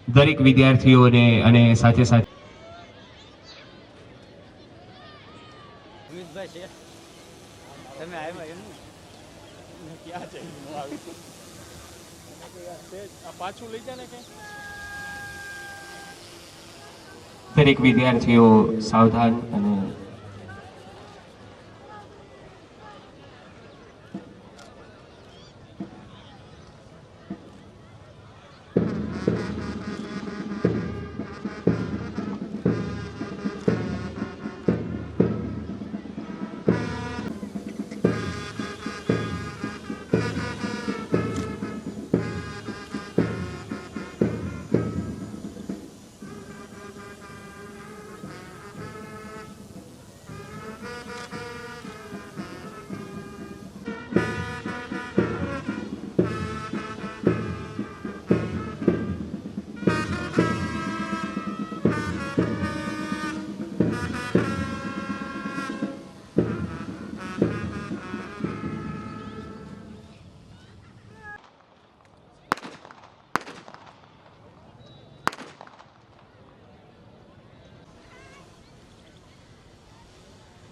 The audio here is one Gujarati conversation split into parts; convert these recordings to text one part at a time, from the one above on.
દરેક વિદ્યાર્થીઓને અને સાથે સાથે દરેક વિદ્યાર્થીઓ સાવધાન અને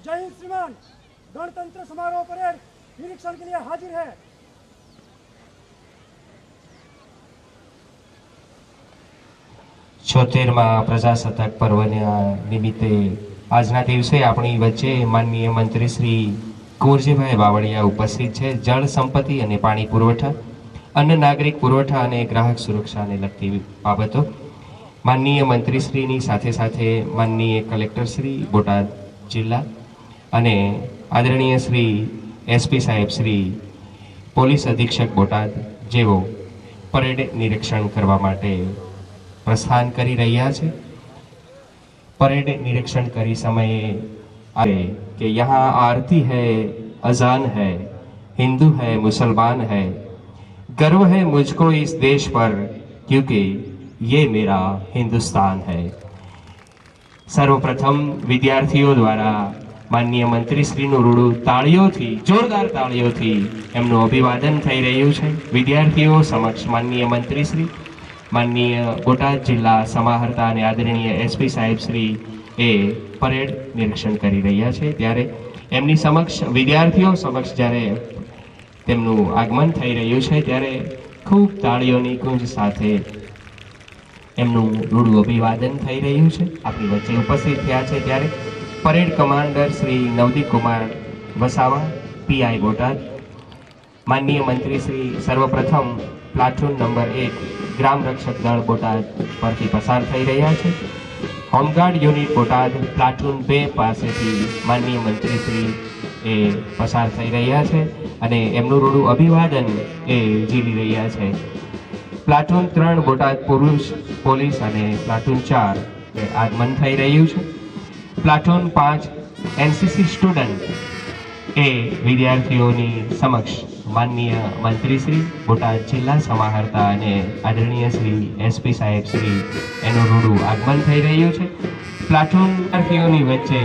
जय हिंद श्रीमान। गणतंत्र समारोह परेड निरीक्षण के लिए हाजिर है। છોતેરમાં પ્રજાસત્તાક પર્વના નિમિત્તે આજના દિવસે આપણી વચ્ચે માનનીય મંત્રી શ્રી કુંવરજીભાઈ બાવળિયા ઉપસ્થિત છે। જળ સંપત્તિ અને પાણી પુરવઠા, અન્ન નાગરિક પુરવઠા અને ગ્રાહક સુરક્ષાને લગતી બાબતો માનનીય મંત્રીશ્રીની સાથે સાથે માનનીય કલેક્ટરશ્રી બોટાદ જિલ્લા અને આદરણીય શ્રી એસપી સાહેબ શ્રી પોલીસ અધિક્ષક બોટાદ જેઓ પરેડ નિરીક્ષણ કરવા માટે प्रस्थान करी रहा है। परेड निरीक्षण करी समय आए कि यहाँ आरती है, अजान है, हिंदू है, मुसलमान है, गर्व है मुझको इस देश पर क्योंकि ये मेरा हिंदुस्तान है। सर्वप्रथम विद्यार्थियों द्वारा माननीय मंत्री श्री रूड़ू ताड़ीओ थी, जोरदार ताड़ीओ थी एमनु अभिवादन थई रह्युं छे। विद्यार्थियों समक्ष माननीय मंत्री श्री माननीय बोटाद जिला समाहर्ता અને આદરણીય એસપી સાહેબ શ્રી એ પરેડ નિરીક્ષણ કરી રહ્યા છે ત્યારે એમની સમક્ષ વિદ્યાર્થીઓ સમક્ષ જ્યારે તેમનું આગમન થઈ રહ્યું છે ત્યારે ખૂબ તાળીઓની ગુંજ સાથે એમનું રૂડું અભિવાદન થઈ રહ્યું છે। આપણી વચ્ચે ઉપસ્થિત થયા છે ત્યારે parade commander Shri Navdeep Kumar Vasava PI Botad, માનનીય મંત્રી શ્રી સર્વપ્રથમ પ્લાટૂન નંબર 1 ग्राम रक्षक दल बोटाद परथी पसार थई रह्या छे। होमगार्ड यूनिट बोटाद प्लाटून 2 पासेथी माननीय मंत्री श्री ए पसार थई रह्या छे अने एमनुं रूडुं अभिवादन ए झीली रह्या छे। प्लाटून 3 बोटाद पुरुष पोलीस अने प्लाटून 4 ए आगमन थई रह्युं छे। प्लाटून 5 एनसीसी स्टूडंट ए विद्यार्थीओनी समक्ष माननीय मंत्री श्री बोटाद जिला समाहर्ता અને આદરણીય શ્રી એસપી સાહેબ શ્રી એનું રૂડું આગમન થઈ રહ્યું છે। પ્લાટૂન વિદ્યાર્થીઓની વચ્ચે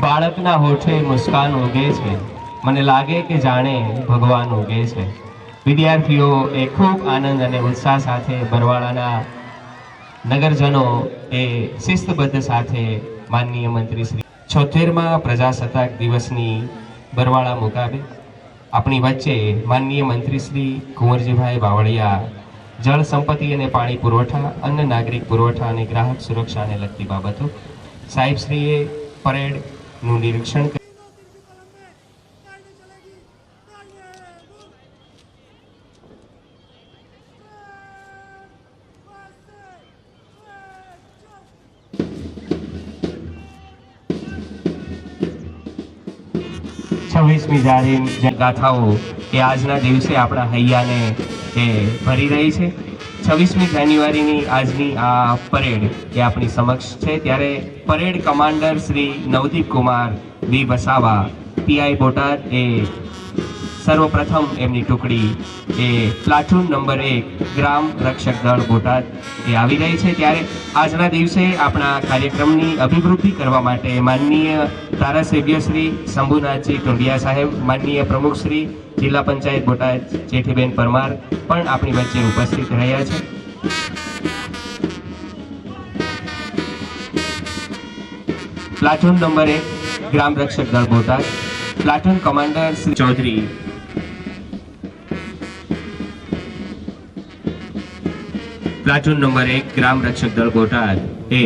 બાળકના હોઠે મુસ્કાન ઉગે છે, મને લાગે કે જાણે ભગવાન ઉગે છે। વિદ્યાર્થીઓ એ ખૂબ આનંદ અને ઉત્સાહ સાથે બરવાળાના નગરજનો એ શિસ્તબદ્ધ સાથે માનનીય મંત્રી શ્રી 76મા પ્રજાસત્તાક દિવસની બરવાળા મુકાબે अपनी वच्चे माननीय मंत्री श्री कुंवरजीभाई बावळिया जल संपत्ति अने पाणी पुरवठा, अन्न नागरिक पुरवठा अने ग्राहक सुरक्षा ने लगती बाबतों साहेब श्रीए परेड नु निरीक्षण कर 26મી જાહેર ગાથાઓ એ આજના દિવસે આપણા હૈયાને એ ભરી રહી છે। 26મી જાન્યુઆરીની આજની આ પરેડ એ આપણી સમક્ષ છે ત્યારે પરેડ કમાન્ડર શ્રી નવદીપ કુમાર વી વસાવા પીઆઈ બોટાદ એ સર્વપ્રથમ એમની ટુકડી એ પ્લાટૂન નંબર 1 ગ્રામ રક્ષક દળ બોટાદ એ આવી રહી છે ત્યારે આજના દિવસે આપણા કાર્યક્રમની અભિવૃદ્ધિ કરવા માટે માનનીય ધારાસભ્ય શ્રી શંભુનાથજી ટુંડિયા સાહેબ, માનનીય પ્રમુખ શ્રી જિલ્લા પંચાયત બોટાદ જેઠીબેન પરમાર પણ આપણી વચ્ચે ઉપસ્થિત રહ્યા છે। પ્લાટૂન નંબર 1 ગ્રામ રક્ષક દળ Botad, platoon commander Shri Chaudhary. Platoon number 1 ગ્રામ રક્ષક દળ બોટાદ એ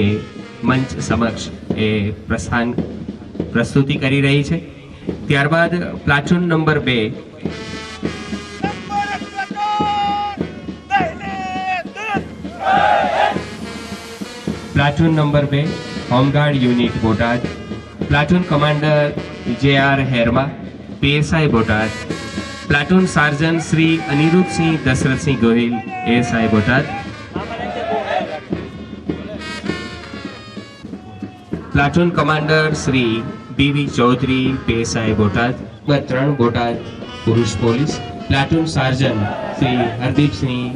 મંચ સમક્ષ એ પ્રસ્તુતિ કરી રહી છે. ત્યારબાદ platoon number 2 platoon number 2 home guard unit Botad, platoon commander J R. Herma, PSI Botad, platoon sergeant Shri Aniruddhsinh Dashrathsinh Gohil, ASI Botad, platoon commander Shri B V Chaudhari, PSI Botad. Number 3 Botad પુરુષ police, platoon sergeant Shri Hardipsinh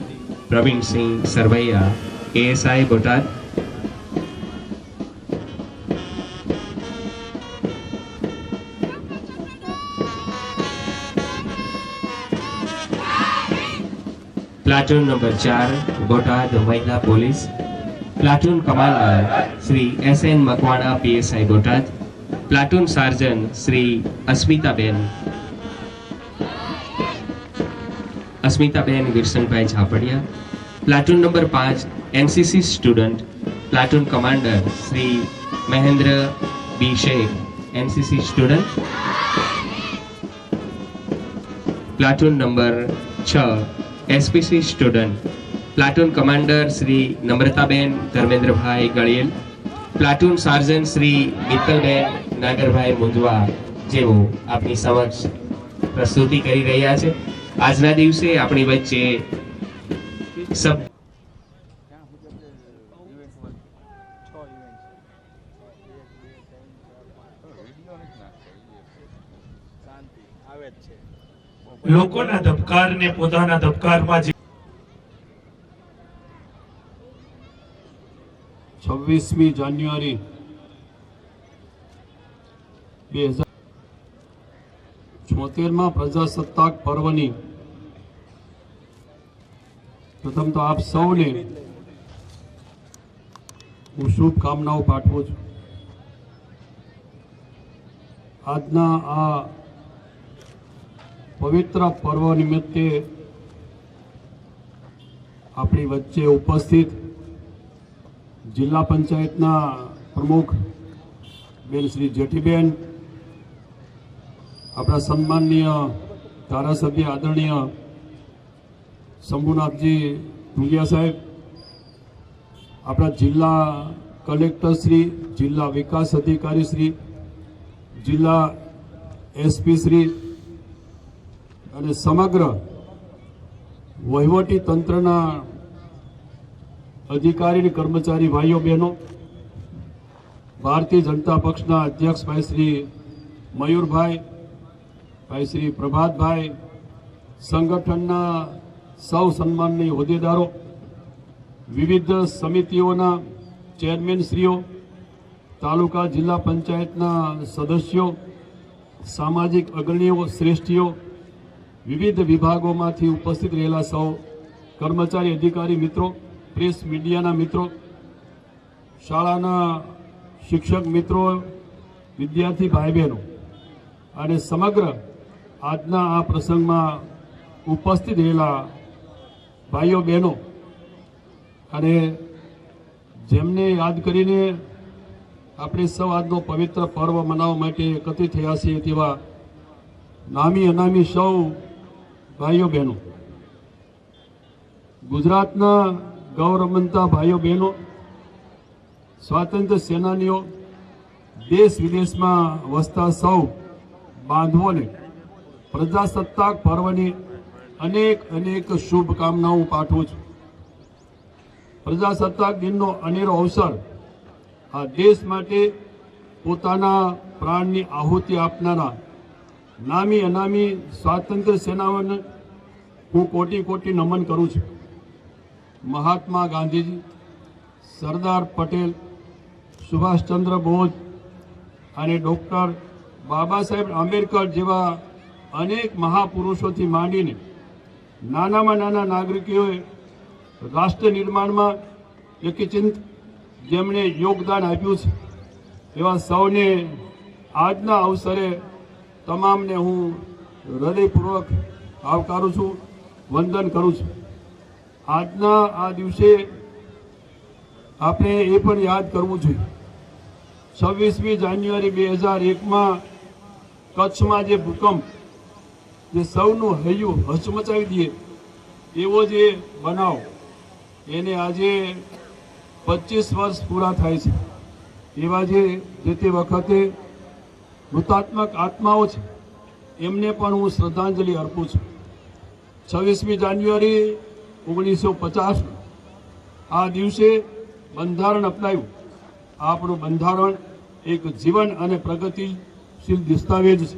Pravinsinh Sarvaiya, ASI Botad. Platoon number 4 Botad મહિલા police, platoon commander Shri S N. Makwana, PSI Botad, platoon sergeant Shri Asmitaben Virsanbhai Zapadiya. Platoon number 5 NCC student, platoon commander Shri Mahendra B Shaikh, NCC student. Platoon number 6 SPC student, platoon commander Shri Namrataben Dharmendrabhai Galiyel, platoon sergeant Shri Mittalben Nagarbhai Mundva, જેઓ આપની સમક્ષ પ્રસ્તુતિ કરી રહ્યા છે. આજના દિવસે આપણી વચ્ચે લોકોના ધબકારને પોતાના ધબકારમાં 26મી જાન્યુઆરી 2076માં પ્રજાસત્તાક પર્વની પ્રથમ તો આપ સૌને હું શુભકામનાઓ પાઠવું છું. આજના આ પવિત્ર પર્વ નિમિત્તે આપણી વચ્ચે ઉપસ્થિત જિલ્લા પંચાયતના પ્રમુખ બેન શ્રી જેઠીબેન, આપણા સન્માનનીય ધારાસભ્ય આદરણીય શંભુનાથજી ઢુલિયા સાહેબ, આપણા જિલ્લા કલેક્ટર શ્રી, જિલ્લા વિકાસ અધિકારી શ્રી, જિલ્લા એસપી શ્રી અને સમગ્ર વહીવટી તંત્રના અધિકારી અને કર્મચારી ભાઈઓ બહેનો, ભારતીય જનતા પક્ષના અધ્યક્ષ ભાઈ શ્રી મયુરભાઈ, ભાઈ શ્રી પ્રભાતભાઈ, સંગઠનના સૌ સન્માનનીય હોદ્દેદારો, વિવિધ સમિતિઓના ચેરમેનશ્રીઓ, તાલુકા જિલ્લા પંચાયતના સદસ્યો, સામાજિક અગ્રણીઓ, શ્રેષ્ઠીઓ, વિવિધ વિભાગોમાંથી ઉપસ્થિત રહેલા સૌ કર્મચારી અધિકારી મિત્રો, પ્રેસ મીડિયાના મિત્રો, શાળાના શિક્ષક મિત્રો, વિદ્યાર્થી ભાઈ બહેનો અને સમગ્ર આજના આ પ્રસંગમાં ઉપસ્થિત રહેલા ભાઈઓ બહેનો અને જેમને યાદ કરીને આપણે સૌ આજનો પવિત્ર પર્વ મનાવવા માટે એકત્રિત થયા છીએ તેવા નામી અનામી સૌ ભાઈઓ બહેનો, ગુજરાતના ગૌરવવંતા ભાઈઓ બહેનો, સ્વાતંત્ર્ય સેનાનીઓ, દેશ વિદેશમાં વસતા સૌ બાંધવોને પ્રજાસત્તાક પર્વની અનેક અનેક શુભકામનાઓ પાઠવું છું. પ્રજાસત્તાક દિનનો અનેરો અવસર આ દેશ માટે પોતાના પ્રાણની આહુતિ આપનારા નામી અનામી સ્વાતંત્ર્ય સેનાઓને હું કોટી કોટી નમન કરું છું. મહાત્મા ગાંધીજી, સરદાર પટેલ, સુભાષચંદ્ર બોઝ અને ડૉક્ટર બાબા સાહેબ આંબેડકર જેવા અનેક મહાપુરુષોથી માંડીને નાનામાં નાના નાગરિકોએ રાષ્ટ્ર નિર્માણમાં એકચિંત જેમણે યોગદાન આપ્યું છે એવા સૌને આજના અવસરે તમામને હું હૃદયપૂર્વક આવકારું છું, વંદન કરું છું. આજના આ દિવસે આપણે એ પણ યાદ કરવું જોઈએ 26મી જાન્યુઆરી 2001માં કચ્છમાં જે ભૂકંપ જે સૌનું હૈયું હચમચાવી દે એવો જે બનાવ એને આજે 25 વર્ષ પૂરા થાય છે. એવા જે તે વખતે મૃતાત્મક આત્માઓ છે એમને પણ હું શ્રદ્ધાંજલિ અર્પું છું. 26મી જાન્યુઆરી 1950 આ દિવસે બંધારણ અપનાવ્યું. આપણું બંધારણ એક જીવન અને પ્રગતિશીલ દસ્તાવેજ છે.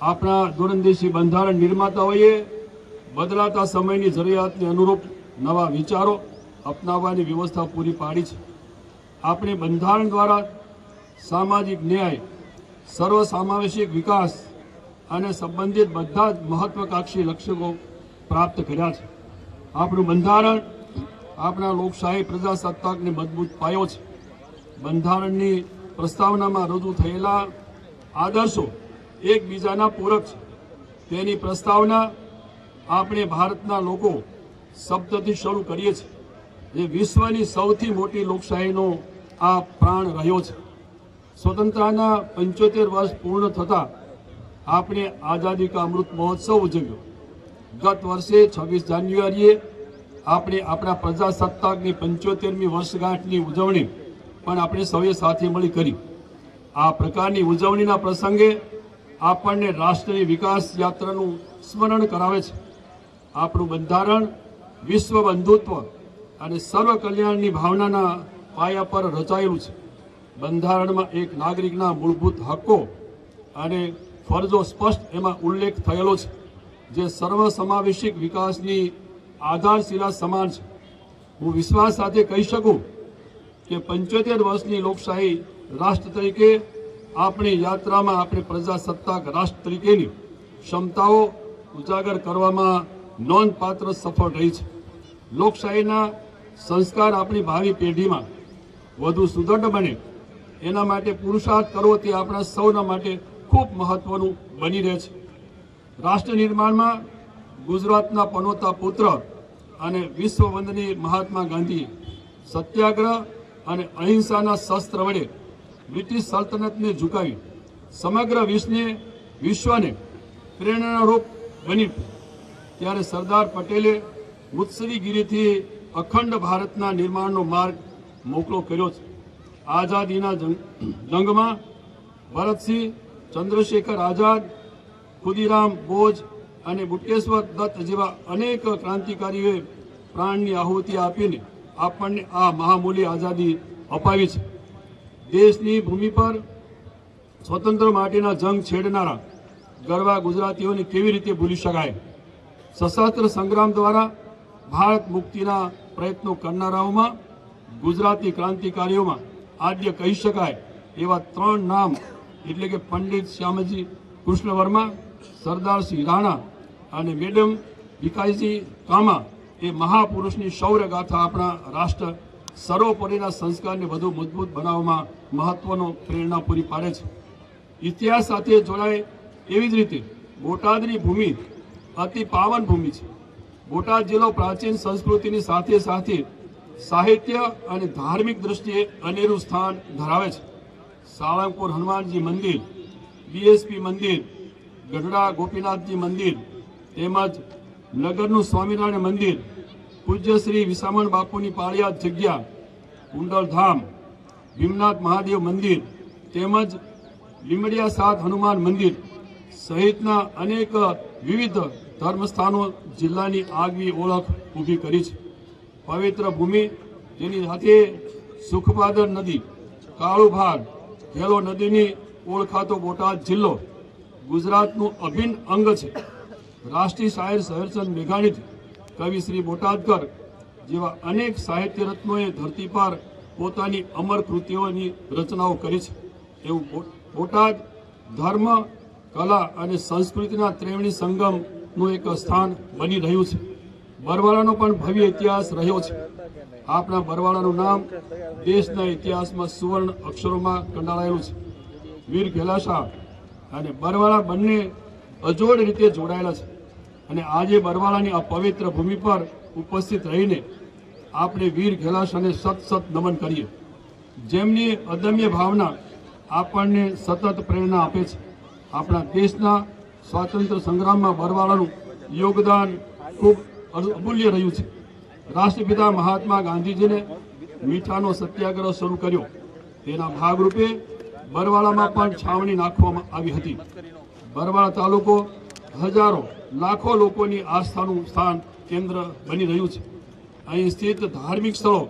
આપણા દૂરંદેશી બંધારણ નિર્માતાઓએ બદલાતા સમયની જરૂરિયાતને અનુરૂપ નવા વિચારો અપનાવવાની વ્યવસ્થા પૂરી પાડી છે. આપણે બંધારણ દ્વારા સામાજિક ન્યાય, સર્વસમાવેશી વિકાસ અને સંબંધિત બધા જ મહત્વાકાંક્ષી લક્ષ્યો પ્રાપ્ત કર્યા છે. આપણું બંધારણ આપણા લોકશાહી પ્રજાસત્તાકને મજબૂત પાયો છે. બંધારણની પ્રસ્તાવનામાં રજૂ થયેલા આદર્શો એકબીજાના પૂરક છે. તેની પ્રસ્તાવના આપણે ભારતના લોકો શબ્દથી શરૂ કરીએ છીએ, જે વિશ્વની સૌથી મોટી લોકશાહીનો આ પ્રાણ રહ્યો છે. સ્વતંત્રતાના 75 વર્ષ પૂર્ણ થતાં આપણે આઝાદી કા અમૃત મહોત્સવ ઉજવ્યો. ગત વર્ષે 26 જાન્યુઆરીએ આપણે આપણા પ્રજાસત્તાકની 75મી વર્ષગાંઠની ઉજવણી પણ આપણે સૌએ સાથે મળી કરી. આ પ્રકારની ઉજવણીના પ્રસંગે આપણને રાષ્ટ્રની વિકાસ યાત્રાનું સ્મરણ કરાવે છે. આપણું બંધારણ વિશ્વ બંધુત્વ અને સર્વ કલ્યાણની ભાવનાના પાયા પર રચાયેલું છે. બંધારણમાં એક નાગરિકના મૂળભૂત હક્કો અને ફરજો સ્પષ્ટ એમાં ઉલ્લેખ થયેલો છે, જે સર્વસમાવેશિક વિકાસની આધારશિલા સમાન છે. હું વિશ્વાસ સાથે કહી શકું કે 75 વર્ષની લોકશાહી રાષ્ટ્ર તરીકે આપણી યાત્રામાં આપણે પ્રજાસત્તાક રાષ્ટ્ર તરીકેની ક્ષમતાઓ ઉજાગર કરવામાં નોંધપાત્ર સફળ રહી છે. લોકશાહીના સંસ્કાર આપણી ભાવિ પેઢીમાં વધુ સુદૃઢ બને એના માટે પુરુષાર્થ કરવો તે આપણા સૌના માટે ખૂબ મહત્વનું બની રહે છે. રાષ્ટ્ર નિર્માણમાં ગુજરાતના પનોતા પુત્ર અને વિશ્વવંદની મહાત્મા ગાંધી સત્યાગ્રહ અને અહિંસાના શસ્ત્ર વડે બ્રિટિશ સલ્તનતને ઝુકાવી સમગ્ર વિશ્વને પ્રેરણારૂપ બની. ત્યારે સરદાર પટેલે મુત્સદીગીરીથી અખંડ ભારતના નિર્માણનો માર્ગ મોકળો કર્યો છે. આઝાદીના જંગમાં ભરતસિંહ, ચંદ્રશેખર આઝાદ, ખુદીરામ બોઝ અને બુટ્ટેશ્વર દત્ત જેવા અનેક ક્રાંતિકારીઓએ પ્રાણની આહુતિ આપીને આપણને આ મહામૂલ્ય આઝાદી અપાવી છે. દેશની ભૂમિ પર સ્વતંત્ર માટેના જંગ છેડનારા ગરવા ગુજરાતીઓને કેવી રીતે ભૂલી શકાય. સશસ્ત્ર સંગ્રામ દ્વારા ભારત મુક્તિના પ્રયત્નો કરનારાઓમાં ગુજરાતી ક્રાંતિકારીઓમાં આદ્ય કહી શકાય એવા 3 નામ એટલે કે પંડિત શ્યામજી કૃષ્ણ વર્મા, સરદારસિંહ રાણા અને મેડમ ભીખાઈજી કામા એ મહાપુરુષની શૌર્ય ગાથા આપણા રાષ્ટ્ર સર્વોપરીના સંસ્કારને વધુ મજબૂત બનાવવામાં મહત્વનો પ્રેરણા પૂરી પાડે છે. ઇતિહાસ સાથે જોડાય એવી જ રીતે બોટાદની ભૂમિ અતિ પાવન ભૂમિ છે. બોટાદ જિલ્લો પ્રાચીન સંસ્કૃતિની સાથે સાથે સાહિત્ય અને ધાર્મિક દ્રષ્ટિએ અનેરું સ્થાન ધરાવે છે. સાળંગપુર હનુમાનજી મંદિર, બીએસપી મંદિર, ગઢડા ગોપીનાથજી મંદિર તેમજ નગરનું સ્વામિનારાયણ મંદિર, પૂજ્ય શ્રી વિસામણ બાપુની પાળિયાદ જગ્યા, કુંડલધામ, ભીમનાથ મહાદેવ મંદિર તેમજ લીમડિયા સાત હનુમાન મંદિર સહિતના અનેક વિવિધ ધર્મસ્થાનો જિલ્લાની આગવી ઓળખ ઊભી કરી છે. પવિત્ર ભૂમિ તેની સાથે સુખપાદર નદી, કાળુભાગ, ઘેલો નદીની ઓળખાતો બોટાદ જિલ્લો ગુજરાતનું અભિન્ન અંગ છે. રાષ્ટ્રીય શાયર ઝવેરચંદ મેઘાણીથી કવિ શ્રી બોટાદકર જેવા અનેક સાહિત્ય રત્નોએ ધરતી પર પોતાની અમર કૃતિઓની રચનાઓ કરી છે. એવું બોટાદ ધર્મ, કલા અને સંસ્કૃતિના ત્રિવેણી સંગમનું એક સ્થાન બની રહ્યું છે. બરવાળાનો પણ ભવ્ય ઇતિહાસ રહ્યો છે. આપણા બરવાળાનું નામ દેશના ઇતિહાસમાં સુવર્ણ અક્ષરોમાં કંડારાયેલું છે. વીર ઘેલાશા અને બરવાળા બંને અજોડ રીતે જોડાયેલા છે અને આજે બરવાળાની આ પવિત્ર ભૂમિ પર ઉપસ્થિત રહીને આપણે વીર ઘેલાશાને સત નમન કરીએ, જેમની અદમ્ય ભાવના આપણને સતત પ્રેરણા આપે છે. આપણા દેશના સ્વાતંત્ર્ય સંગ્રામમાં બરવાળાનું યોગદાન ખૂબ અમૂલ્ય રહ્યું છે. રાષ્ટ્રપિતા મહાત્મા ગાંધીજીને મીઠાનો સત્યાગ્રહ શરૂ કર્યો, તેના ભાગરૂપે બરવાળામાં પણ છાવણી નાખવામાં આવી હતી. બરવાળા તાલુકો હજારો લાખો લોકોની આસ્થાનું સ્થાન કેન્દ્ર બની રહ્યું છે. અહીં સ્થિત ધાર્મિક સ્થળો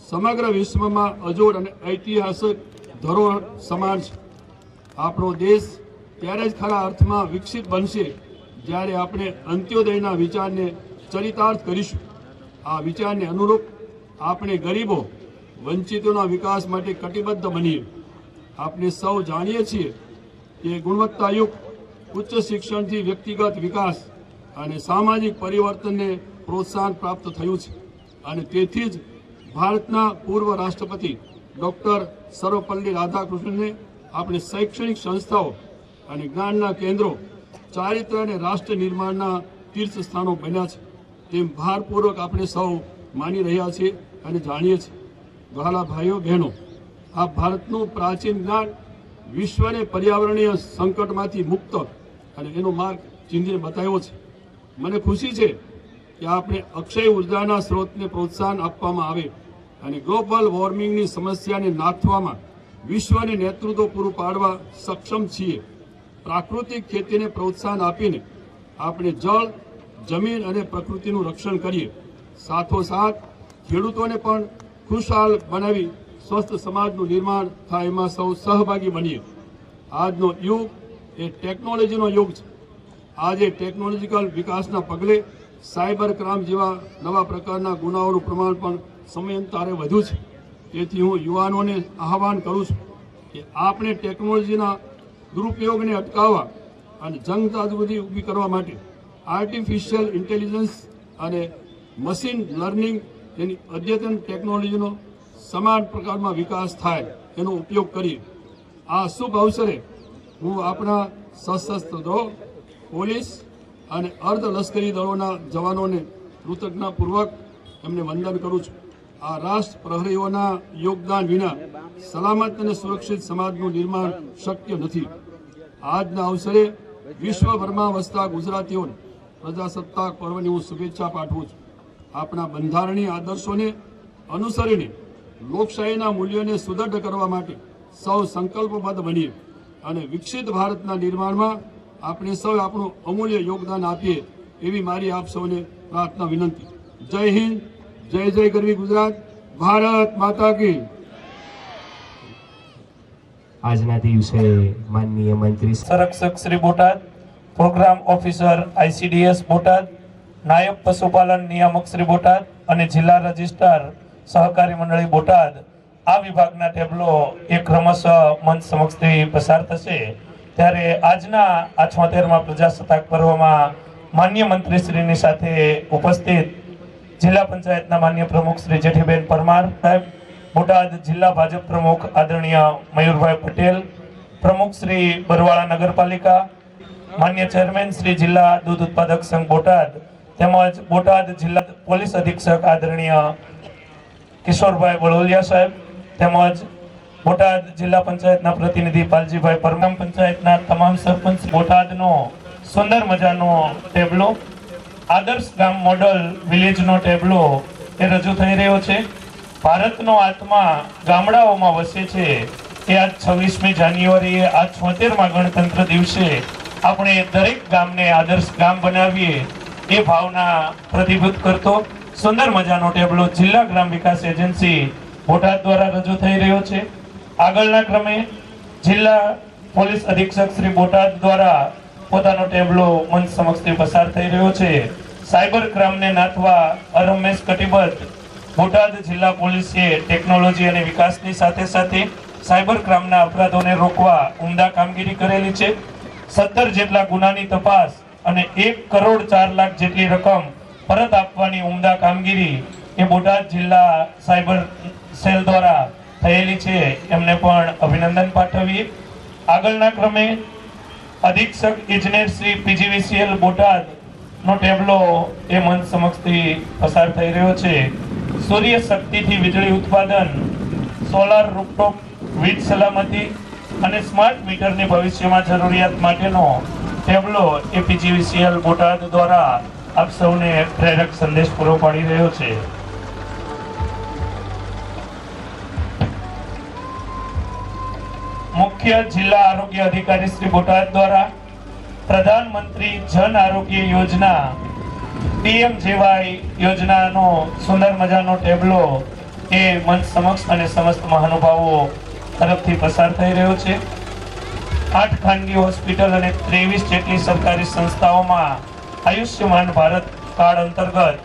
સમગ્ર વિશ્વમાં અજોડ અને ઐતિહાસિક ધરોહર સમાન છે. આપણો દેશ ત્યારે જ ખરા અર્થમાં વિકસિત બનશે જ્યારે આપણે અંત્યોદયના વિચારને ચરિતાર્થ કરીશું. આ વિચારને અનુરૂપ આપણે ગરીબો વંચિતોના વિકાસ માટે કટિબદ્ધ બનીએ. આપણે સૌ જાણીએ છીએ કે ગુણવત્તાયુક્ત ઉચ્ચ શિક્ષણથી વ્યક્તિગત વિકાસ અને સામાજિક પરિવર્તનને પ્રોત્સાહન પ્રાપ્ત થયું છે અને તેથી જ ભારતના પૂર્વ રાષ્ટ્રપતિ ડૉક્ટર સર્વપલ્લી રાધાકૃષ્ણને આપણે શૈક્ષણિક સંસ્થાઓ અને જ્ઞાનના કેન્દ્રો, ચારિત્ર અને રાષ્ટ્ર નિર્માણના તીર્થ સ્થાનો બન્યા છે તેમ ભારપૂર્વક આપણે સૌ માની રહ્યા છીએ અને જાણીએ છીએ. વહાલા ભાઈઓ બહેનો, આ ભારતનું પ્રાચીન જ્ઞાન વિશ્વને પર્યાવરણીય સંકટમાંથી મુક્ત અને એનો માર્ગ ચીંધીને બતાવ્યો છે. મને ખુશી છે કે આપણે અક્ષય ઉર્જાના સ્ત્રોતને પ્રોત્સાહન આપવામાં આવે અને ગ્લોબલ વોર્મિંગની સમસ્યાને નાથવામાં વિશ્વને નેતૃત્વ પૂરું પાડવા સક્ષમ છીએ. પ્રાકૃતિક ખેતીને પ્રોત્સાહન આપીને આપણે જળ, જમીન અને પ્રકૃતિનું રક્ષણ કરીએ. સાથોસાથ ખેડૂતોને પણ ખુશહાલ બનાવી સ્વસ્થ સમાજનું નિર્માણ થાય એમાં સૌ સહભાગી બનીએ. આજનો યુગ એ ટેકનોલોજીનો યુગ છે. આજે ટેકનોલોજીકલ વિકાસના પગલે સાયબર ક્રાઇમ જેવા નવા પ્રકારના ગુનાઓનું પ્રમાણ પણ સમયાંતરે વધ્યું છે. તેથી હું યુવાનોને આહવાન કરું છું કે આપણે ટેકનોલોજીના દુરુપયોગને અટકાવવા અને જનજાગૃતિ ઊભી કરવા માટે આર્ટિફિશિયલ ઇન્ટેલિજન્સ અને મશીન લર્નિંગ જેની અદ્યતન ટેકનોલોજીનો સમાન પ્રકારમાં વિકાસ થાય એનો ઉપયોગ કરીએ. આ શુભ અવસરે હું આપણા સશસ્ત્ર દળો, પોલીસ અને અર્ધલશ્કરી દળોના જવાનોને કૃતજ્ઞતાપૂર્વક એમને વંદન કરું છું. આ રાષ્ટ્ર પ્રહરીઓના યોગદાન વિના સલામત અને સુરક્ષિત સમાજનું નિર્માણ શક્ય નથી. આજના અવસરે વિશ્વભરમાં વસતા ગુજરાતીઓને પ્રજાસત્તાક પર્વની હું શુભેચ્છા પાઠવું છું. આપણા બંધારણીય આદર્શોને અનુસરીને લોકશાહીના મૂલ્યોને સુદૃઢ કરવા માટે સૌ સંકલ્પબદ્ધ બનીએ અને વિકસિત ભારતના નિર્માણમાં આપણે સૌ આપણું અમૂલ્ય યોગદાન આપીએ એવી મારી આપ સૌને પ્રાર્થના વિનંતી. જય હિન્દ, જય જય ગરવી ગુજરાત, ભારત માતા કી. આજના દિવસે માનનીય મંત્રી સંરક્ષક Shri Botad, programme officer ICDS Botad, નાયબ પશુપાલન નિયામક શ્રી બોટાદ અને જિલ્લા રજિસ્ટ્રાર સહકારી મંડળી બોટાદ આ વિભાગના ટેબલો એક ક્રમશઃ મંચ સમક્ષથી પસાર થશે. ત્યારે આજના આ 76મા પ્રજાસત્તાક પર્વમાં માન્ય મંત્રીશ્રીની સાથે ઉપસ્થિત જિલ્લા પંચાયતના માન્ય પ્રમુખ શ્રી જેઠીબેન પરમાર સાહેબ, બોટાદ જિલ્લા ભાજપ પ્રમુખ આદરણીય મયુરભાઈ પટેલ, પ્રમુખ શ્રી બરવાળા નગરપાલિકા, માન્ય ચેરમેન શ્રી જિલ્લા દૂધ ઉત્પાદક સંઘ બોટાદ તેમજ બોટાદ જિલ્લા પોલીસ અધિક્ષક આદરણીય કિશોરભાઈ બળોલિયા સાહેબ તેમજ બોટાદ જિલ્લા પંચાયતના પ્રતિનિધિ પાલજીભાઈ પરમાર, પંચાયતના તમામ સરપંચ, બોટાદનો સુંદર મજાનો ટેબલો આદર્શ ગામ મોડલ વિલેજનો ટેબલો એ રજૂ થઈ રહ્યો છે. ભારતનો આત્મા ગામડાઓમાં વસે છે એ આજ 26મી જાન્યુઆરીએ આ 76મા ગણતંત્ર દિવસે આપણે દરેક ગામને આદર્શ ગામ બનાવીએ એ ભાવના પ્રતિભૂત કરતો સુંદર મજાનો ટેબલો જિલ્લા ગ્રામ વિકાસ એજન્સી બોટાદ દ્વારા રજૂ થઈ રહ્યો છે. આગળના ક્રમે જિલ્લા પોલીસ અધિક્ષક શ્રી બોટાદ દ્વારા પોતાનો ટેબલો મંચ સમક્ષથી પસાર થઈ રહ્યો છે. સાયબર ક્રાઇમને નાથવા અરમેશ કટિબદ્ધ બોટાદ જિલ્લા પોલીસે ટેકનોલોજી અને વિકાસની સાથે સાથે સાયબર ક્રાઇમના અપરાધોને રોકવા ઉમદા કામગીરી કરેલી છે. 17 જેટલા ગુનાની તપાસ અને 1 કરોડ 4 લાખ જેટલી રકમ પરત આપવાની ઉમદા કામગીરી એ બોટાદ જિલ્લા સાયબર સેલ દ્વારા થયેલી છે, એમને પણ અભિનંદન પાઠવીએ. આગળના ક્રમે અધિક્ષક ઇજનેર શ્રી પીજીવીસીએલ બોટાદ નો ટેબલો એ મંચ સમક્ષથી પસાર થઈ રહ્યો છે. સૂર્ય શક્તિથી વીજળી ઉત્પાદન, સોલાર રૂફટોપ વીજ સલામતી અને સ્માર્ટ મીટરની ભવિષ્યમાં જરૂરિયાત માટેનો ટેબલો એ પીજીવીસીએલ બોટાદ દ્વારા આપ સૌને પ્રેરક સંદેશ પૂરો પાડી રહ્યો છે. મુખ્ય જિલ્લા આરોગ્ય અધિકારી શ્રી બોટાદ દ્વારા પ્રધાનમંત્રી જન આરોગ્ય યોજના PMJY યોજનાનો સુંદર મજાનો ટેબલો એ મંચ સમક્ષ અને સમસ્ત મહાનુભાવો તરફથી પસાર થઈ રહ્યો છે. 8 ખાનગી હોસ્પિટલ અને 23 જેટલી સરકારી સંસ્થાઓમાં આયુષ્યમાન ભારત કાર્ડ અંતર્ગત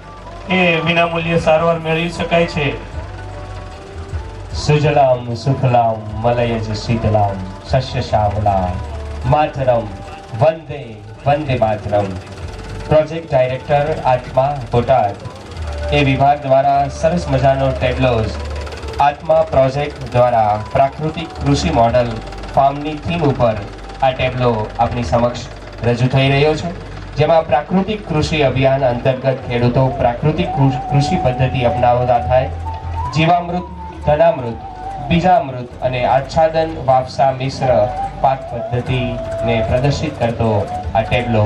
એ વિનામૂલ્યે સારવાર મેળવી શકાય છે. સુજલામ સુફલામ મલયજ શીતલામ શસ્ય શ્યામલામ માતરમ વંદે વંદે માતરમ. પ્રોજેક્ટ ડાયરેક્ટર આત્મા બોટાદ એ વિભાગ દ્વારા સરસ મજાનો ટેબલોઝ આત્મા પ્રોજેક્ટ દ્વારા પ્રાકૃતિક કૃષિ મોડલ ફાર્મની થીમ ઉપર આ ટેબલો આપણી સમક્ષ રજૂ થઈ રહ્યો છે, જેમાં પ્રાકૃતિક કૃષિ અભિયાન અંતર્ગત ખેડૂતો પ્રાકૃતિક કૃષિ પદ્ધતિ અપનાવતા થાય, જીવામૃત, ધનામૃત, બીજામૃત અને આચ્છાદન વાપસા મિશ્ર પાક પદ્ધતિને પ્રદર્શિત કરતો આ ટેબલો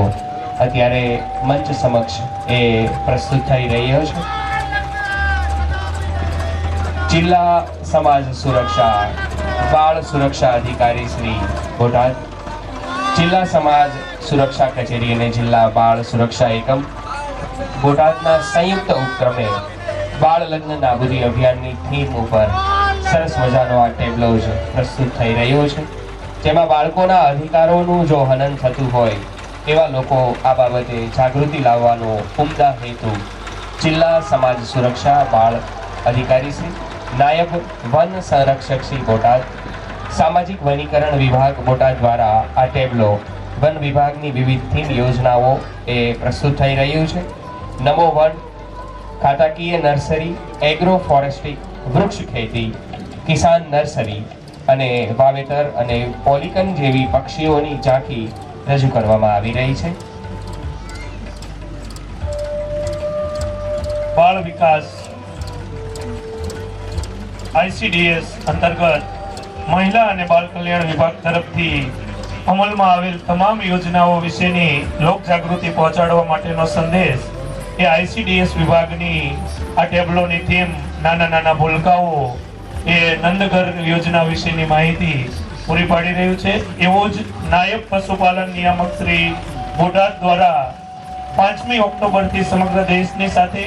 અત્યારે મંચ સમક્ષ એ પ્રસ્તુત થઈ રહ્યો છે. જિલ્લા સમાજ સુરક્ષા બાળ સુરક્ષા અધિકારી શ્રી બોટાદ, જિલ્લા સમાજ સુરક્ષા કચેરી અને જિલ્લા બાળ સુરક્ષા એકમ બોટાદના સંયુક્ત ઉપક્રમે બાળ લગ્ન નાબૂદી અભિયાનની થીમ ઉપર સરસ મજાનો આ ટેબલો પ્રસ્તુત થઈ રહ્યો છે, જેમાં બાળકોના અધિકારોનું જો હનન થતું હોય એવા લોકો આ બાબતે જાગૃતિ લાવવાનો ઉમદા હેતુ જિલ્લા સમાજ સુરક્ષા બાળ અધિકારી શ્રી, નાયબ વન સંરક્ષક શ્રી બોટાદ, સામાજિક વનીકરણ વિભાગ બોટાદ દ્વારા આ ટેબલો વન વિભાગની વિવિધ થીમ યોજનાઓ એ પ્રસ્તુત થઈ રહ્યું છે. નમો વન, ખાતાકીય નર્સરી, એગ્રો ફોરેસ્ટ્રી, વૃક્ષ ખેતી, કિસાન નર્સરી અને વાવેતર અને પોલિકન જેવી પક્ષીઓની ઝાંખી રજૂ કરવામાં આવી રહી છે. બાળ વિકાસ ICDS અંતર્ગત મહિલા અને બાળ કલ્યાણ વિભાગ તરફથી અમલમાં આવેલ તમામ યોજનાઓ વિશેની લોક જાગૃતિ પહોંચાડવા માટેનો સંદેશ એ ICDS વિભાગની આ ટેબલોની થીમ નાના નાના ભૂલકાઓ એ નંદઘર યોજના વિશેની માહિતી પૂરી પાડી રહ્યું છે. એવું જ નાયબ પશુપાલન નિયામક શ્રી બોટાદ દ્વારા 5મી ઓક્ટોબરથી સમગ્ર દેશની સાથે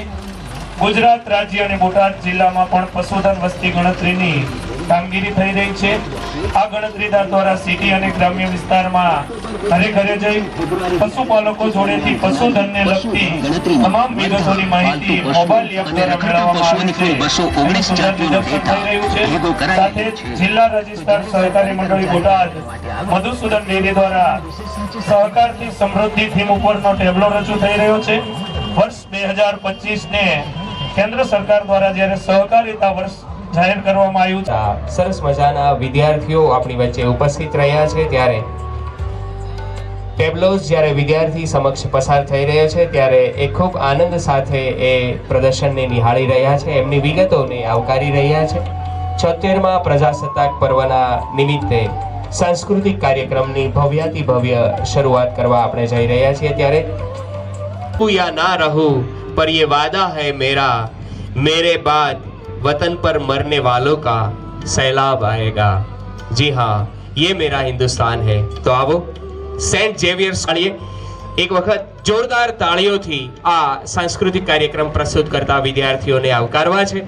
ગુજરાત રાજ્ય અને બોટાદ જિલ્લામાં પણ પશુધન વસ્તી ગણતરીની કામગીરી થઈ રહી છે. આ ગણતરીદાર દ્વારા સિટી અને ગ્રામ્ય વિસ્તારમાં ઘરે ઘરે જઈ પશુપાલકો જોડેથી પશુધનને લગતી તમામ વિગતોની માહિતી મોબાઈલ એપ દ્વારા મેળવવામાં આવે છે. થઈ રહ્યું છે. સાથે જ જિલ્લા રજિસ્ટ્રાર સહકારી મંડળી બોટાદ મધુસૂદન ડેરી દ્વારા સહકારથી સમૃદ્ધિ થીમ ઉપરનો ટેબલો રજૂ થઈ રહ્યો છે. વર્ષ 2025 ને કેન્દ્ર સરકાર દ્વારા જ્યારે સહકારિતા વર્ષ જાહેર કરવામાં આવ્યું છે, સરસ મજાના વિદ્યાર્થીઓ આપણી વચ્ચે ઉપસ્થિત રહ્યા છે, ત્યારે ટેબલોઝ જ્યારે વિદ્યાર્થી સમક્ષ પસાર થઈ રહ્યો છે ત્યારે એ ખૂબ આનંદ સાથે એ પ્રદર્શનને નિહાળી રહ્યા છે, એમની વિગતોને આવકારી રહ્યા છે. 76મા પ્રજાસત્તાક પર્વના નિમિત્તે સાંસ્કૃતિક કાર્યક્રમની ભવ્યાતિ ભવ્ય શરૂઆત કરવા આપણે જઈ રહ્યા છીએ. ત્યારે યા ના રહું पर ये वादा है मेरा, मेरे बाद वतन पर मरने वालों का सैलाब आएगा. जी हाँ, ये मेरा हिंदुस्तान है. तो आओ सेंट जेवियर्स એક વખત જોરદાર તાળીઓથી આ સાંસ્કૃતિક કાર્યક્રમ પ્રસ્તુત કરતા વિદ્યાર્થીઓને આવકારવા છે.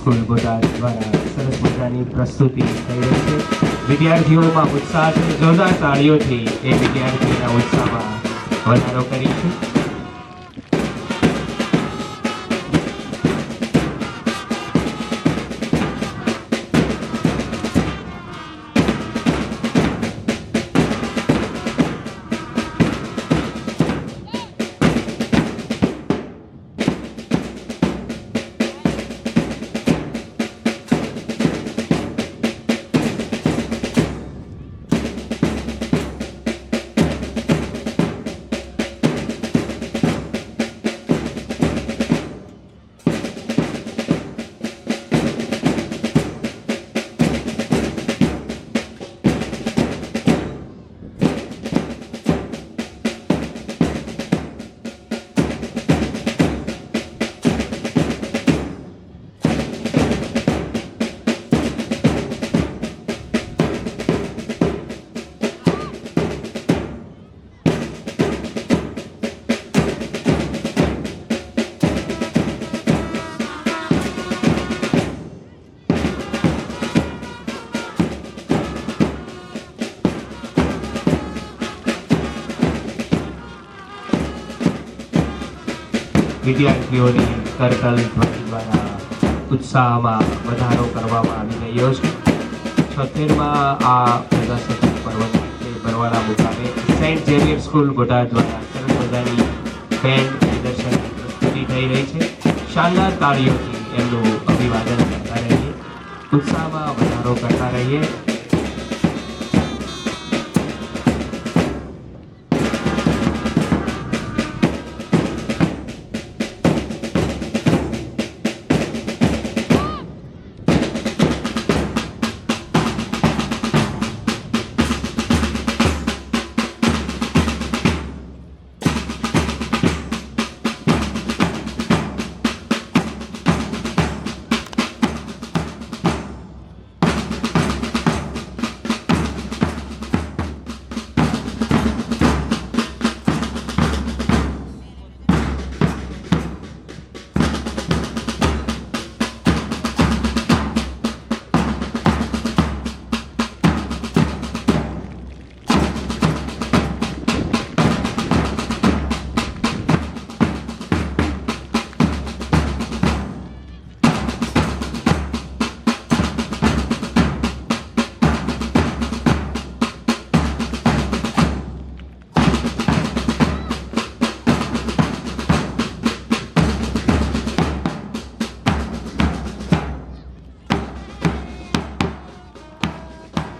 સ્કૂલ બોટાદ દ્વારા સરસ મજાની પ્રસ્તુતિ થઈ રહી છે. વિદ્યાર્થીઓમાં ઉત્સાહ છે. જોરદાર તાળીઓથી એ વિદ્યાર્થીઓના ઉત્સાહમાં વધારો કરીશું. વિદ્યાર્થીઓની કરતલ ધ્વનિ દ્વારા ઉત્સાહમાં વધારો કરવામાં આવી રહ્યો છે. 76માં આ પ્રજાસત્તાક પર્વ નિમિત્તે બરવાડા મુકામે સેન્ટ ઝેવિયર સ્કૂલ બોટાદ દ્વારા સરસ મજાની બેન્ડ પ્રદર્શનની પ્રસ્તુતિ થઈ રહી છે. શાનદાર તાળીઓથી એમનું અભિવાદન કરતા રહીએ, ઉત્સાહમાં વધારો કરતા રહીએ.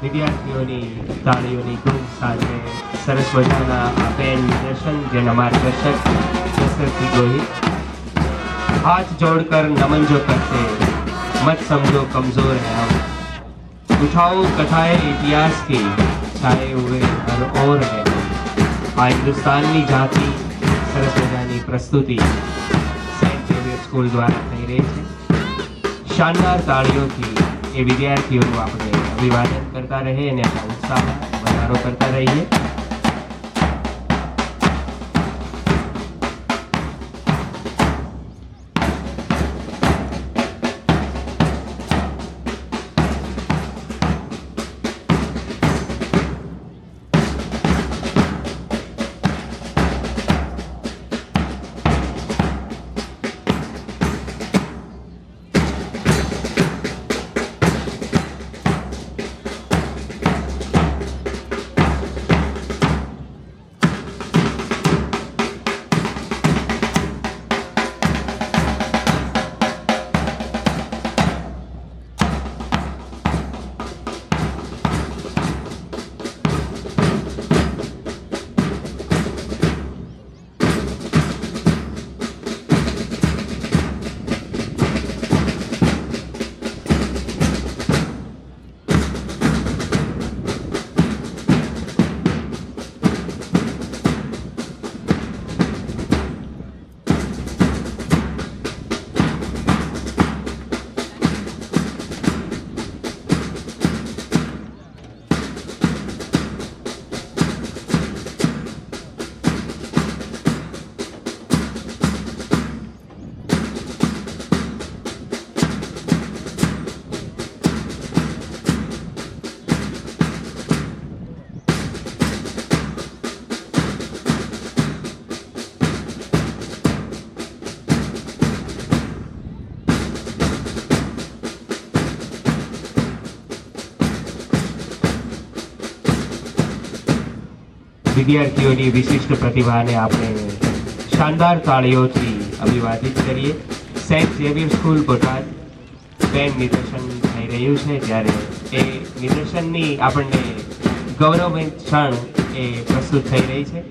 વિદ્યાર્થીઓની તાળીઓની ગુંજ સાથે સરસ મજાના આ બેન્ડ દર્શન જેના માર્ગદર્શક જસરસિંહ ગોહિલ. हाथ जोड़कर नमन जो करते मत समझो कमजोर है हम, उठाओ कथाएं इतिहास की छाए हुए हर ओर है. આ હિન્દુસ્તાનની જાતિ સરસ મજાની પ્રસ્તુતિ સેન્ટ ઝેવિયર સ્કૂલ દ્વારા થઈ રહી છે. શાનદાર તાળીઓથી એ વિદ્યાર્થીઓનું આપણે અભિવાદન કરતા રહીએ અને એમના ઉત્સાહમાં વધારો કરતા રહીએ. વિદ્યાર્થીઓની વિશિષ્ટ પ્રતિભાને આપણે શાનદાર તાળીઓથી અભિવાદિત કરીએ. Saint Xavier school Botad band નિદર્શન થઈ રહ્યું છે, ત્યારે એ નિદર્શનની આપણને ગૌરવમય ક્ષણ એ પ્રસ્તુત થઈ રહી છે.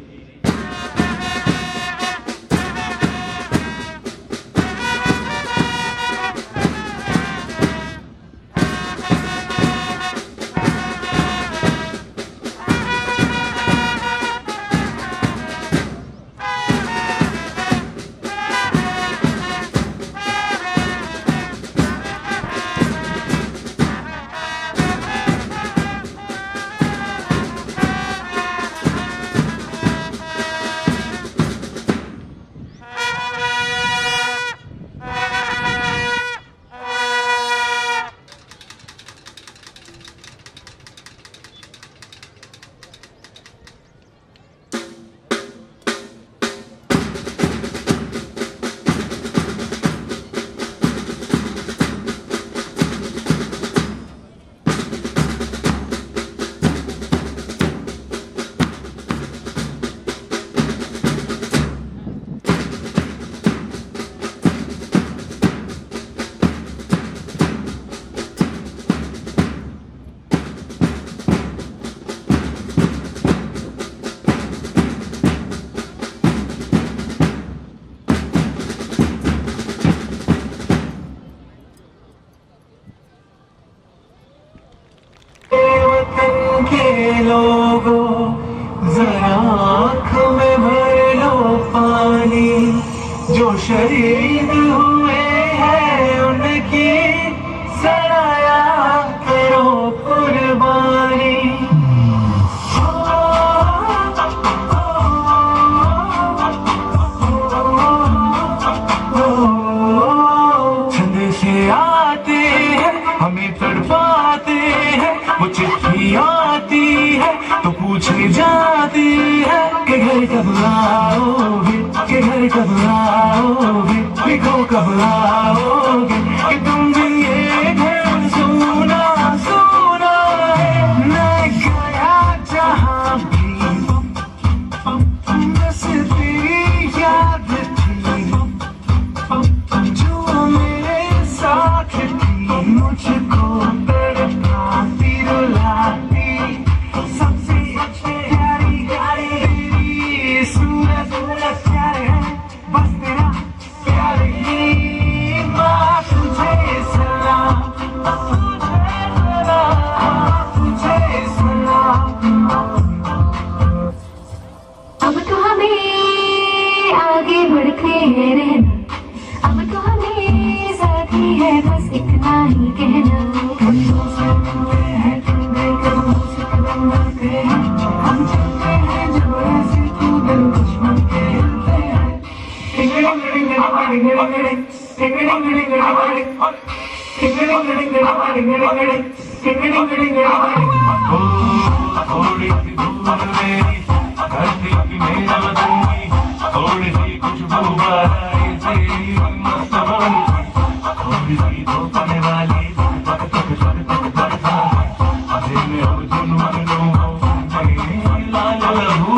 जो शहीद हुए हैं उनकी सराया करो कुर्बानी. संदेशे आते हैं हमें तड़पाते हैं, वो चिट्ठी आती है तो पूछे जाती है कि घर कब आओगे, कि घर कब आओगे, लिखो कब आओगे, कि तुम भी ये घर सुना सुना है. मैं गया जहाँ भी बस तेरी याद थी, जो मेरे साथ थी, मुझको तड़पाती रुलाती. सबसे प्यारी तेरी सूरत प्यार है, बस तेरा प्यार ही. माँ तुझे सलाम, तुझे सलाम. अब तो हमें आगे बढ़ते रहना, अब तो हमें साथी है बस इतना ही कहना. हम चलते हैं जो ऐसे तू दिल दुश्मन कहते हैं. थोड़ी सी दूर मेरी धरती की मेरा वतन की, थोड़ी सी खुशबू बहाई तेरी मस्त बन की, थोड़ी सी धोखने वाली तक तक तक तक बरसात दिल में हो जुनून लोगों लाल लहू.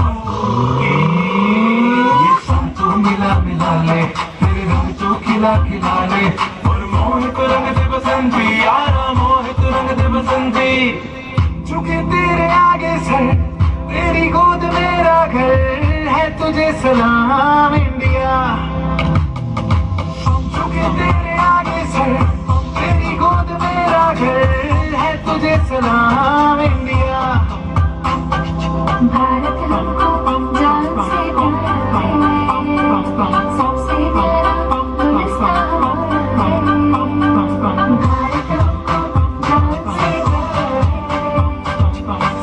ये सब तो मिला मिला ले, तेरे रंग तो खिला खिला ले, और मोहित रंग दे बसंती यारा, मोहित रंग दे बसंती. झुके तेरे आगे सर, तेरी गोद मेरा घर है, तुझे सलाम इंडिया. झुके तेरे आगे सर, तेरी गोद मेरा घर है, तुझे सलाम इंडिया. भारत हमको जान से प्यारा है, सबसे प्यारा हिंदुस्तान हमारा है. भारत हमको जान से प्यारा है,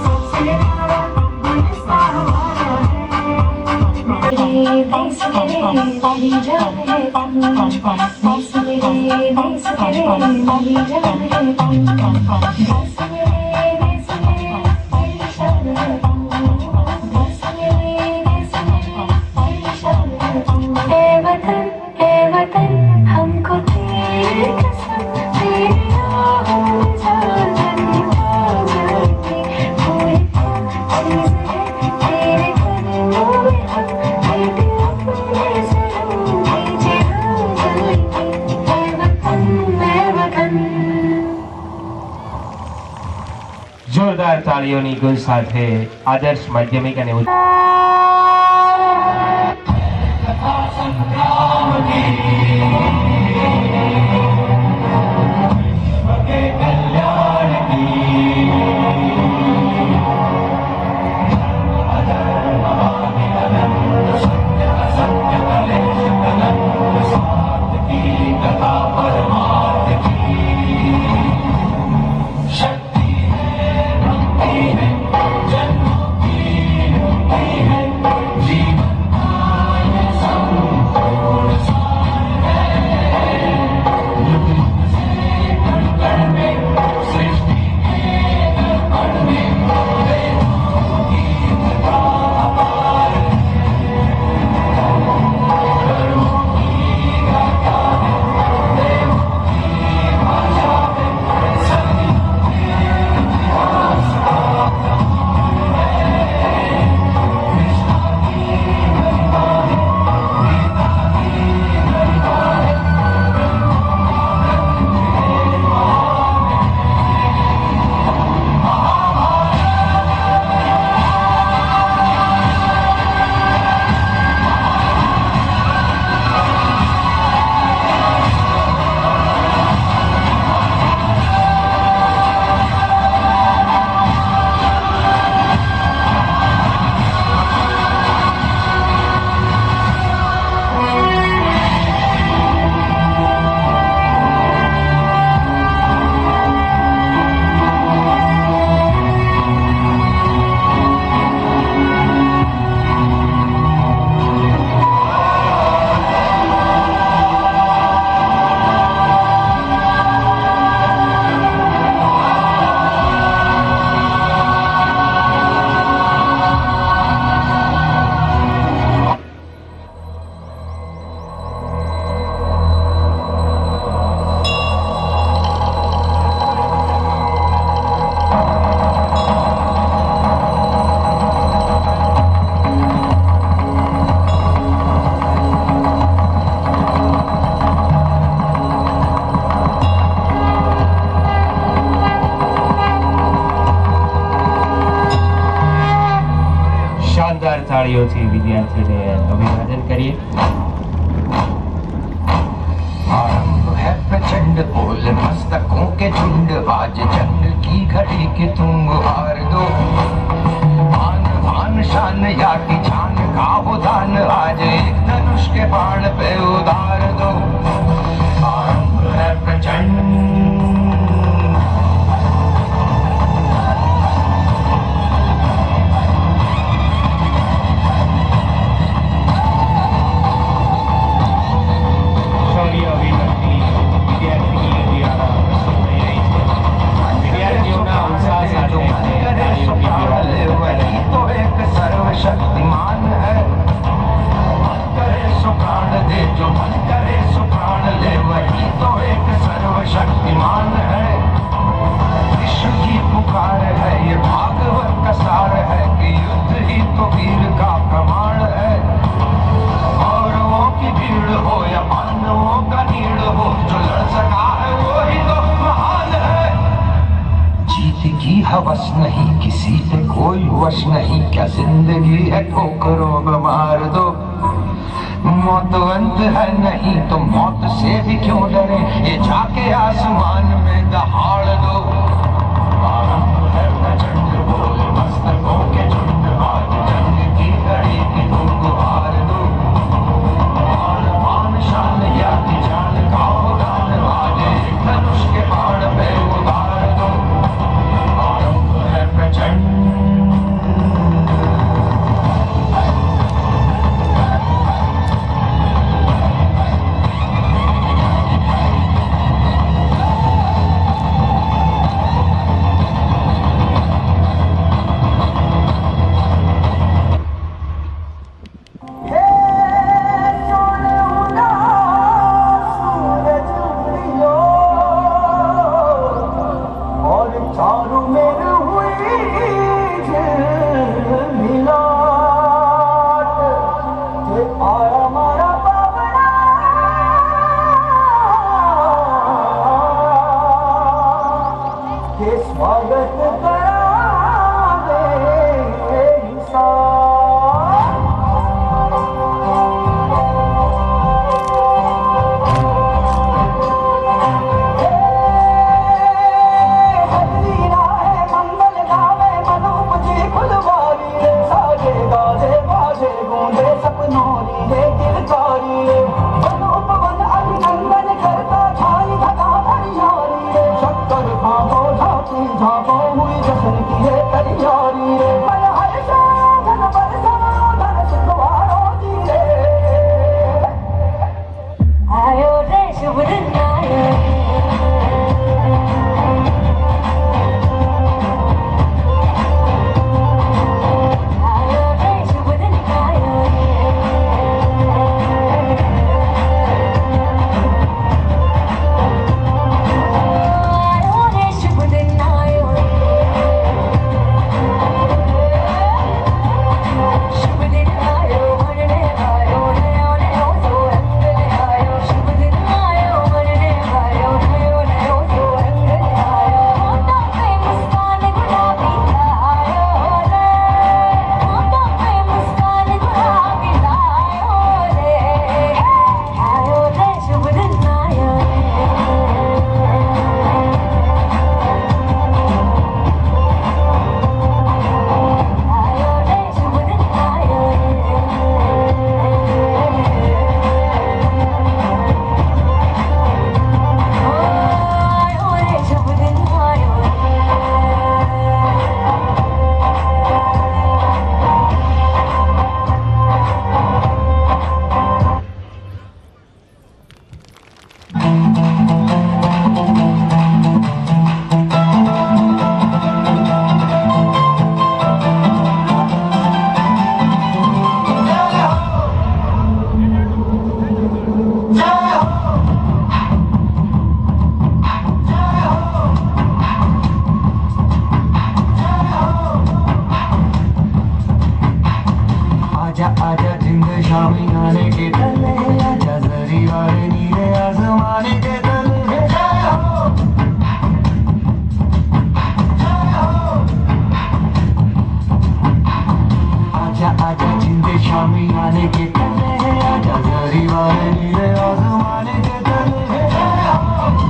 सबसे प्यारा हिंदुस्तान हमारा है. मेरे देश मेरे मेरी जान है तुम, देश मेरे देश मेरे मेरी जान है तुम, देश मेरे देश मेरे मेरी शान है तुम, देश मेरे देश मेरे मेरी शान है तुम. ए वतन हमको तेरी कसम, तेरी आहों में जान जाती, कोई चीज़ है तेरे જોરદાર તાળીઓની ગુંજ સાથે આદર્શ માધ્યમિક અને શાનદાર તાળીઓથી વિદ્યાર્થીને અભિવાદન કરીએ. आरंभ है प्रचंड बोल मस्तकों के झुंड आज जंग की घड़ी के तुम हार दो आन भान शान या की जान का हो दान आज एक धनुष के बाण पे उतार दो आरंभ है प्रचंड शक्तिमान है मन करे सो प्राण दे जो मन करे सो प्राण ले वही तो एक सर्वशक्तिमान है विश्व की पुकार है ये भागवत का सार है कि युद्ध ही तो वीर का प्रमाण है कौरवों की भीड़ हो या पांडवों का नीड़ हो जो लड़ सका है वो ही तो महान है जीत की हवस नहीं किसी पे कोई वश नहीं क्या जिंदगी है ठोकरों में मार दो मौत अंत है नहीं तो मौत से भी क्यों डरे ये जाके आसमान में दहाड़ दो आरंभ है प्रचंड बोल मस्तकों के झुंड आज जंग की घड़ी की तुम हार दो मान मान शान या की जान का हो दान आज एक धनुष के बाण पे उतार दो आरंभ है प्रचंड के स्वागत करावे इंसान। आयो रे शुभ दिन आयो आयो रे शुभ दिन आयो आयो रे शुभ दिन आयो शुभ दिन आयो मनने आयो नयो नयो सो रंग ले आयो शुभ दिन आयो मनने आयो नयो नयो सो रंग ले आयो होठों पे मुस्कान गुलाबी आयो रे होठों पे मुस्कान गुलाबी आयो रे शुभ दिन आयो आयो रे शुभ दिन आयो आयो रे शुभ दिन आयो आजा आजा जिंद शामी नाले के तले आजा जरी वाले नीले आसमाने के तले आजा आजा जिंद शामी नाले के तले आजा जरी वाले नीले आसमाने के तले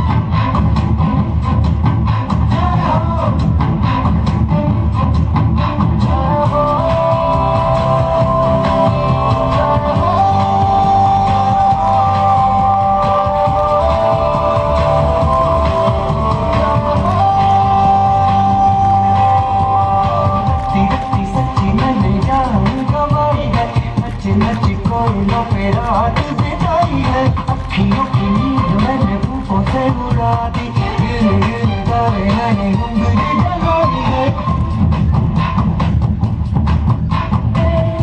सच्ची सच्ची मैंने जान गवाई है नच नच कोयलों पे रात बिताई है अखियों की नींद मैंने फूकों से उड़ा दी गिर गिर गावे मैंने गुंगली जगाई है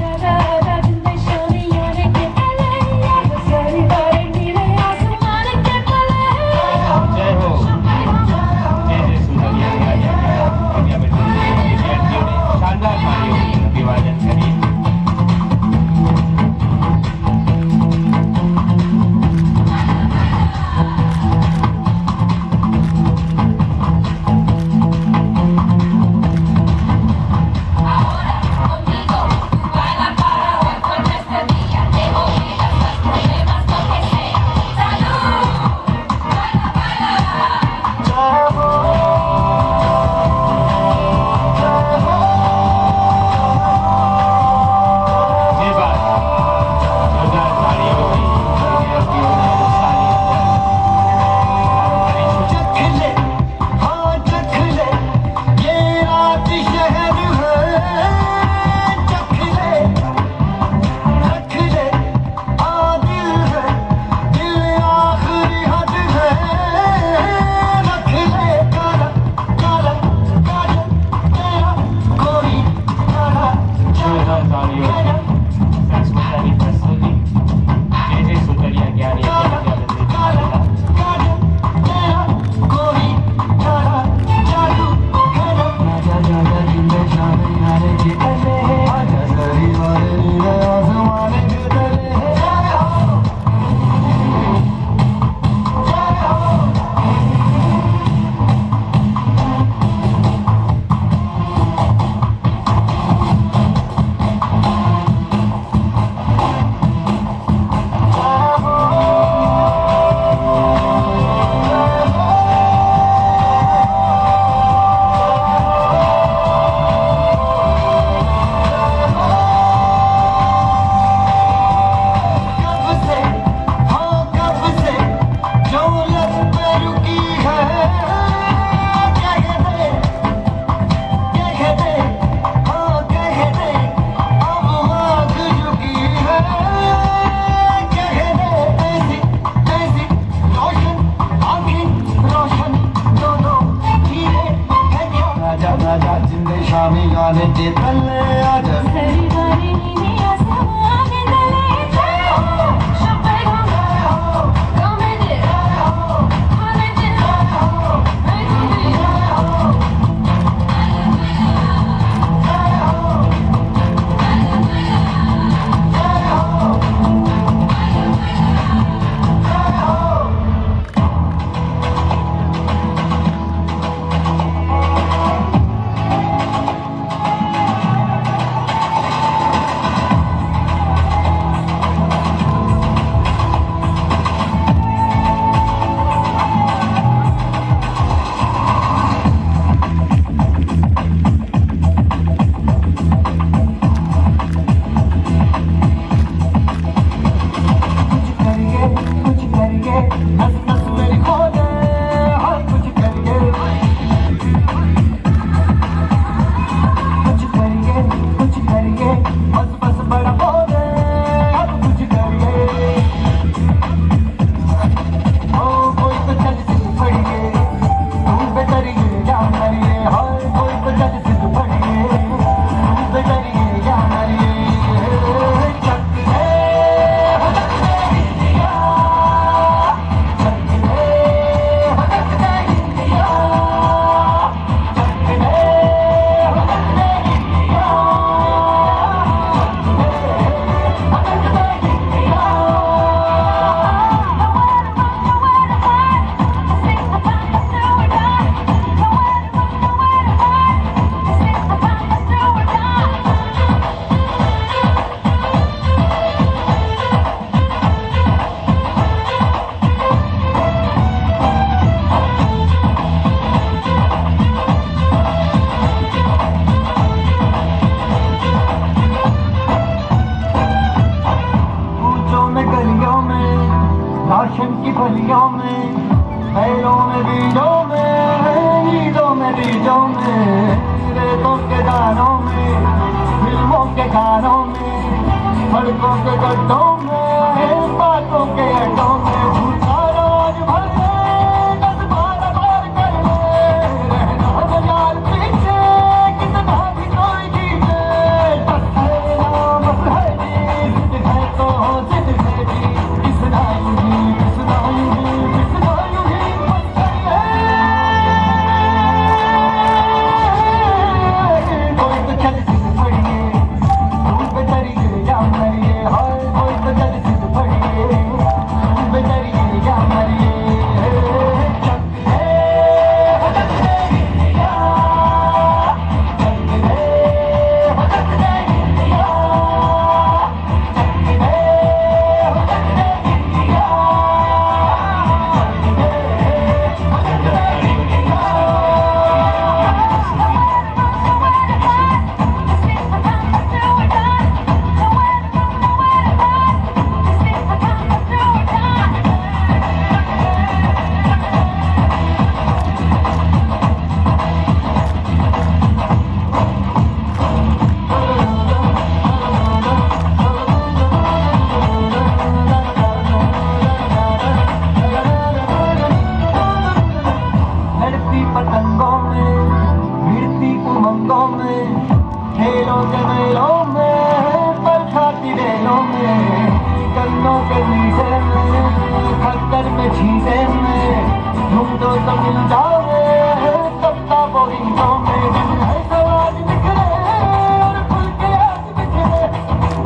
राजा राजा जिंदे शामी याने के तले आजा सारी बारे नीले आसमान के तले जय हो जय जय सुंदरिया विद्या मंदिर विद्यार्थियों ने शानदार तालियों अभिवादन કરી आमी गाने के तले आजा सरिगारे नीने आसमान गले जय हो शपथ जय हो कमेंट जय हो कमेंट जय हो मैं तुम्हें जय हो राशन की फलियों में पैरों में बीजों में ईदों में बीजों में रेतों के दानों में फिल्मों के गानों में सड़कों के गड्ढों में बातों के अड्डों में झूठा राज भर ले 10-12 बार कर ले रहना हजार पीछे कितना भी कोई जीते बस है नाम बस है जी जिद है तो जिद है जी किसना यूं किसना यूं किसना यूं बस है कोई तो चल सिद्ध पड़िए तू बेचारी जा मरिए हाय कोई तो चल सिद्ध पड़िए तू बेचारी जा मरिए लड़ती पतंगों में भिड़ती उमंगों में खेलों के मेलों में पर खाती रेलों में कन्नों के नीचे में खक्कर में छीसे में ढूंढो तो मिल जाओगे सप्ताह बोरिंगों में दिन है तो आज निकले और खुल के आज बिखरे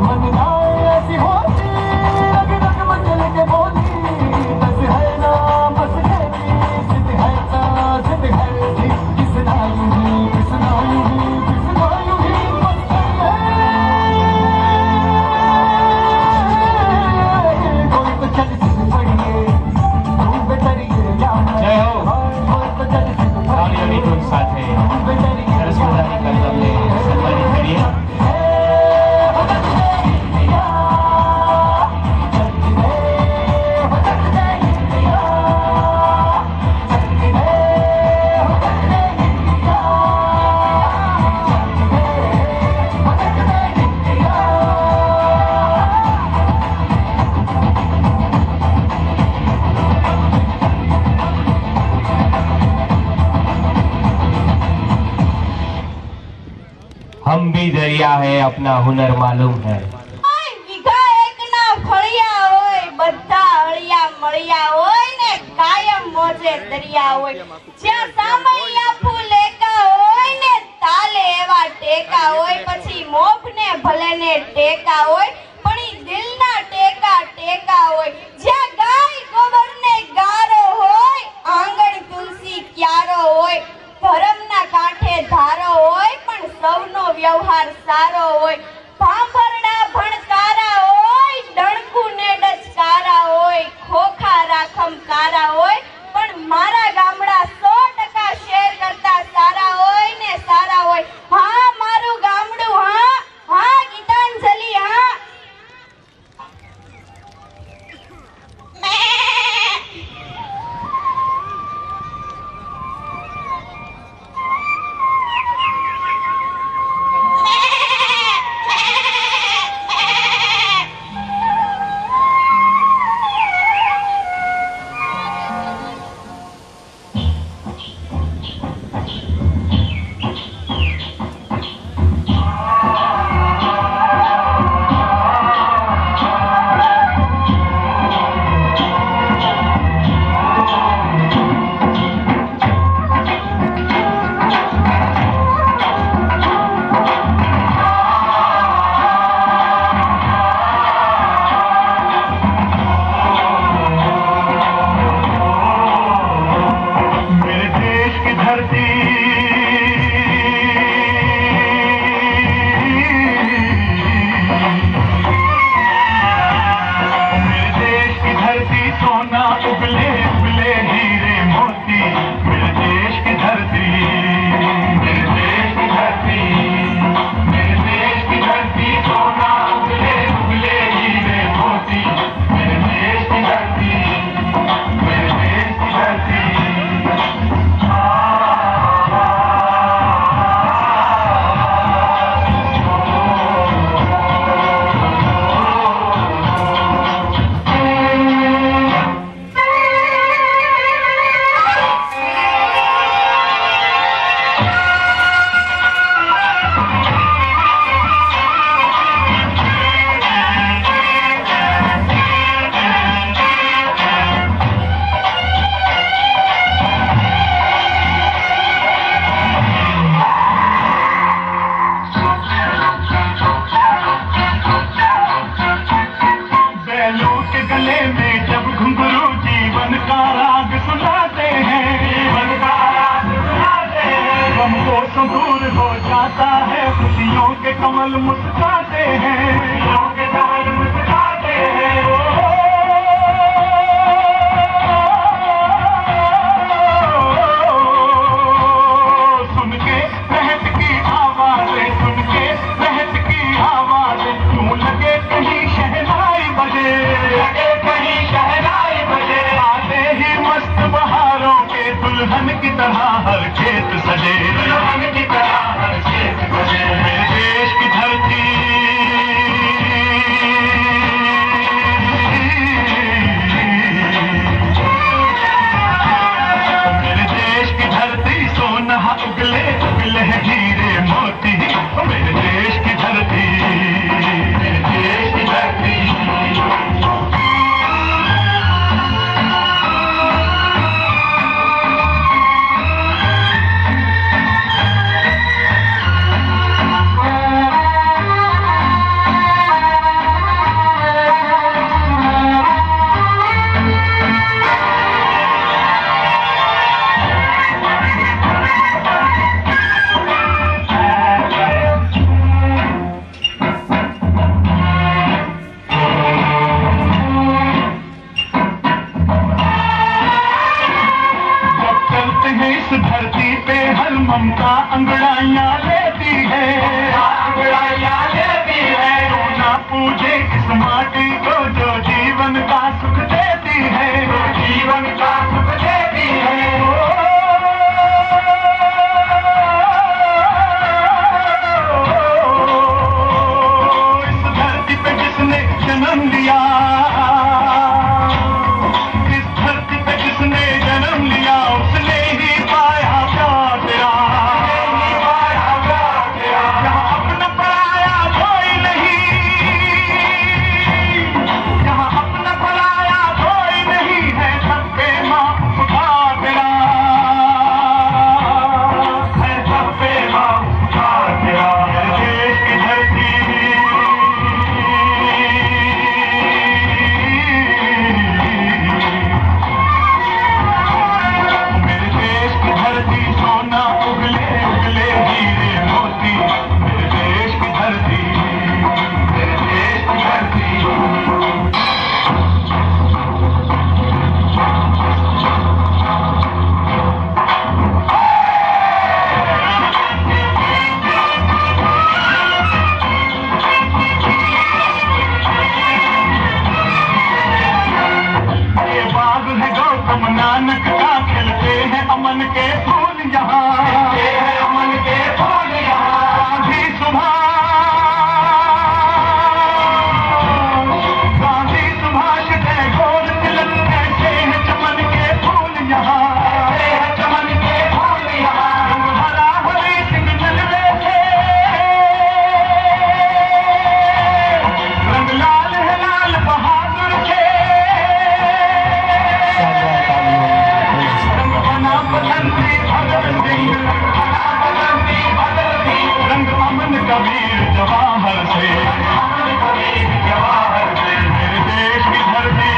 मन जाए ऐसी होती रग रग मचल के बोली बस है ना बस है जी जिद है ना जिद है जी किसना यूं ही किसना यूं ही किसना यूं ही बस है कोई तो चल सिद्ध पड़िए तू बेचारी जा जय हो। कोई तो हम भी दरिया है, अपना हुनर मालूम है। વીઘા એકના ફળિયા હોય, બધા અળિયા મળિયા હોય ને કાયમ મોજે દરિયા હોય, જ્યાં સામૈયા ફૂલેકા હોય ને તાલે એવા ટેકા હોય, પછી મોભને ભલે ને ટેકા હોય પણ ઈ દિલના ટેકા ટેકા હોય, જ્યાં ગાય ગોબરને ગારો હોય, આંગણ તુલસી ક્યારો હોય, ધર્મના કાંઠે ધારો હોય પણ સૌનો વ્યવહાર સારો હોય, ભાંભરડા ભણકારા હોય, ડણકુ ને ડચકારા હોય, ખોખા રાખમ કારા હોય પણ મારા ગામડા 100% શેર કરતા સારા હોય ને સારા હોય। હા મારું ગામડું, હા હા ગીતાંજલિ, હા। कमल मुस्कुराते हैं, मुस्कुराते हैं। सुन के रहत की आवाज़ें, सुन के रहत की आवाज़ें, क्यों लगे कहीं शहनाई बजे, लगे कहीं शहनाई बजे। आते ही मस्त बहारों के दुल्हन की तरह हर खेत सजे, दुल्हन की तरह हर खेत सजे। मेरे देश की धरती, मेरे देश की धरती सोना उगले उगले हीरे मोती। मेरे देश की धरती, मेरे देश की धरती। धरती पे हर ममता अंगड़ाइयाँ लेती है, अंगड़ाइयाँ लेती है। रोना पूजे इस माटी को जो जीवन का सुख देती है, जीवन का सुख देती है। इस धरती पे जिसने जन्म लिया, इस धरती पे जिसने जन्म लिया, उसने ही पाया प्यार तेरा, जहाँ सोना उगले उगले हीरे मोती मेरे देश की धरती मेरे देश की धरती नानक का खिलते हैं अमन के फूल यहाँ अमन के फूल यहाँ गांधी सुभाष टैगोर तिलक कहते हैं चमन के फूल यहाँ चमन के फूल यहाँ रंग भरा हरे सिंह जलवे थे रंग लाल है लाल बहादुर थे रंग अमन कबीर जवाहर से मेरे देश की धरती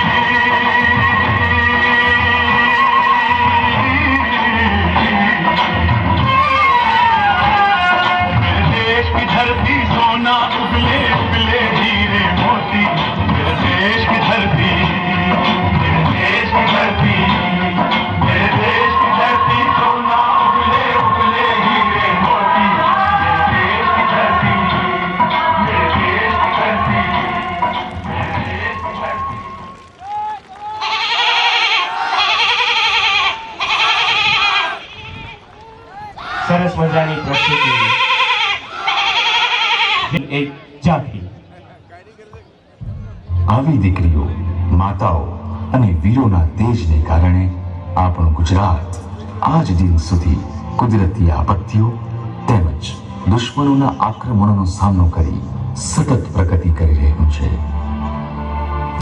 मेरे देश की धरती सोना उगले उगले हीरे मोती मेरे देश की धरती मेरे देश की धरती मेरे देश की धरती सोना उगले उगले हीरे मोती मेरे देश की धरती मेरे देश की धरती मेरे देश की धरती સરસ મજાની પ્રસ્તુતિ એક ઝાંખી. આવી દીકરીઓ માતાઓ અને વીરોના તેજને કારણે આપણું ગુજરાત આજ દિન સુધી કુદરતી આપત્તિઓ તેમજ દુશ્મનોના આક્રમણોનો સામનો કરી સતત પ્રગતિ કરી રહ્યું છે.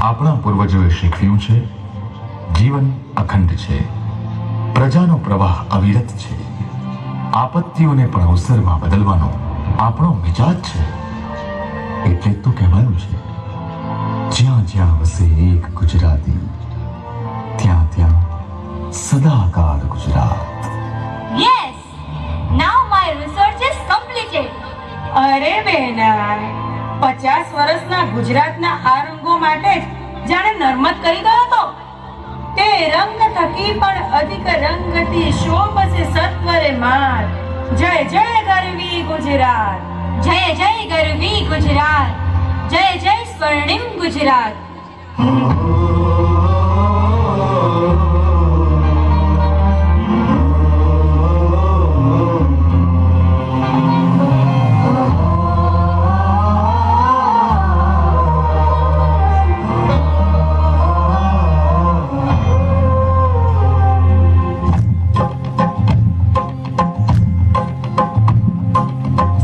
આપણા પૂર્વજોએ શીખવ્યું છે જીવન અખંડ છે, પ્રજાનો પ્રવાહ અવિરત છે, આપત્તિઓને પણ અવસરમાં બદલવાનો આપણો મિજાજ છે. એટલે તો કહેવાયું છે જ્યાં જ્યાં વસે એક ગુજરાતી ત્યાં ત્યાં સદાકાળ Gujarat. Yes, now my research is completed. અરે બેના 50 વર્ષના ગુજરાતના આ રંગો માટે જ જાણે નર્મદ કરી ગયો તો તે રંગ થકી પણ અધિક રંગથી શોભસે સત્વરે માર. જય જય ગરવી ગુજરાત, જય જય ગરવી ગુજરાત, જય જય સ્વર્ણિમ ગુજરાત.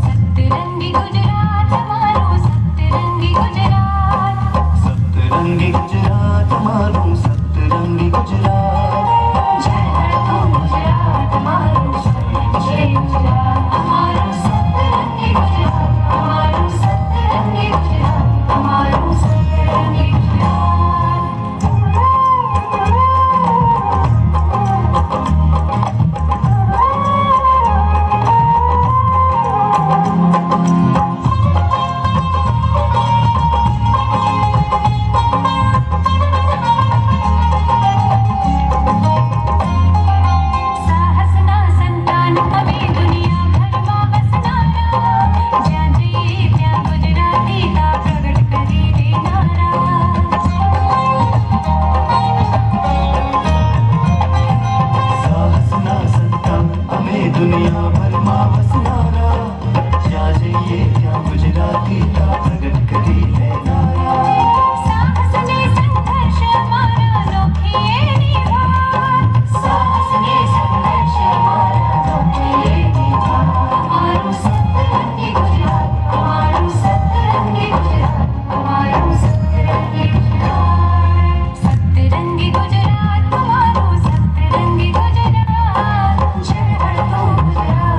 सतरंगी गुजरात हमारो सतरंगी गुजरात सतरंगी गुजरात हमारो सतरंगी गुजरात जय हो गुजरात हमारो जय गुजरात हमारो सतरंगी गुजरात हमारो सतरंगी गुजरात हमारो सतरंगी साहसना संतान हमें दुनिया भर में बसनारा ज्યાં જઈએ ત્યાં ગુજરાતી કા પ્રગટ કરી દેનારા साहसना संतान हमें दुनिया भर में वसनारा ज्યાં જઈએ ત્યાં ગુજરાતી તા પ્રગટ કરી દેનારા સાહસને સંઘર્ષ અમારા નોખીએ નિભાર સાહસને સંઘર્ષ અમારા નોખીએ નિભાર અમારું સતરંગી ગુજરાત અમારું સતરંગી ગુજરાત અમારું સતરંગી ગુજરાત સતરંગી ગુજરાત અમારું સતરંગી ગુજરાત જય હો ગુજરાત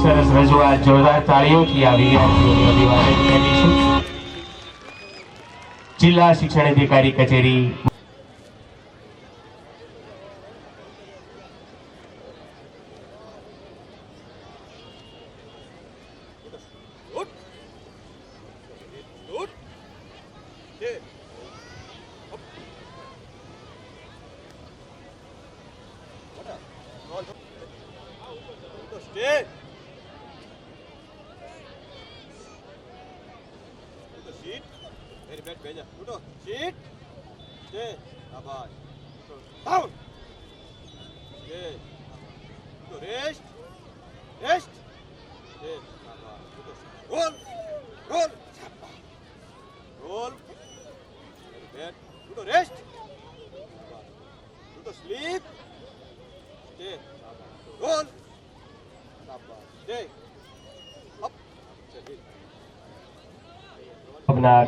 સરસ રજૂઆત જોરદાર તાળીઓથી આ વિદ્યાર્થીઓને અભિવાદન કરીશું. જિલ્લા શિક્ષણ અધિકારી કચેરી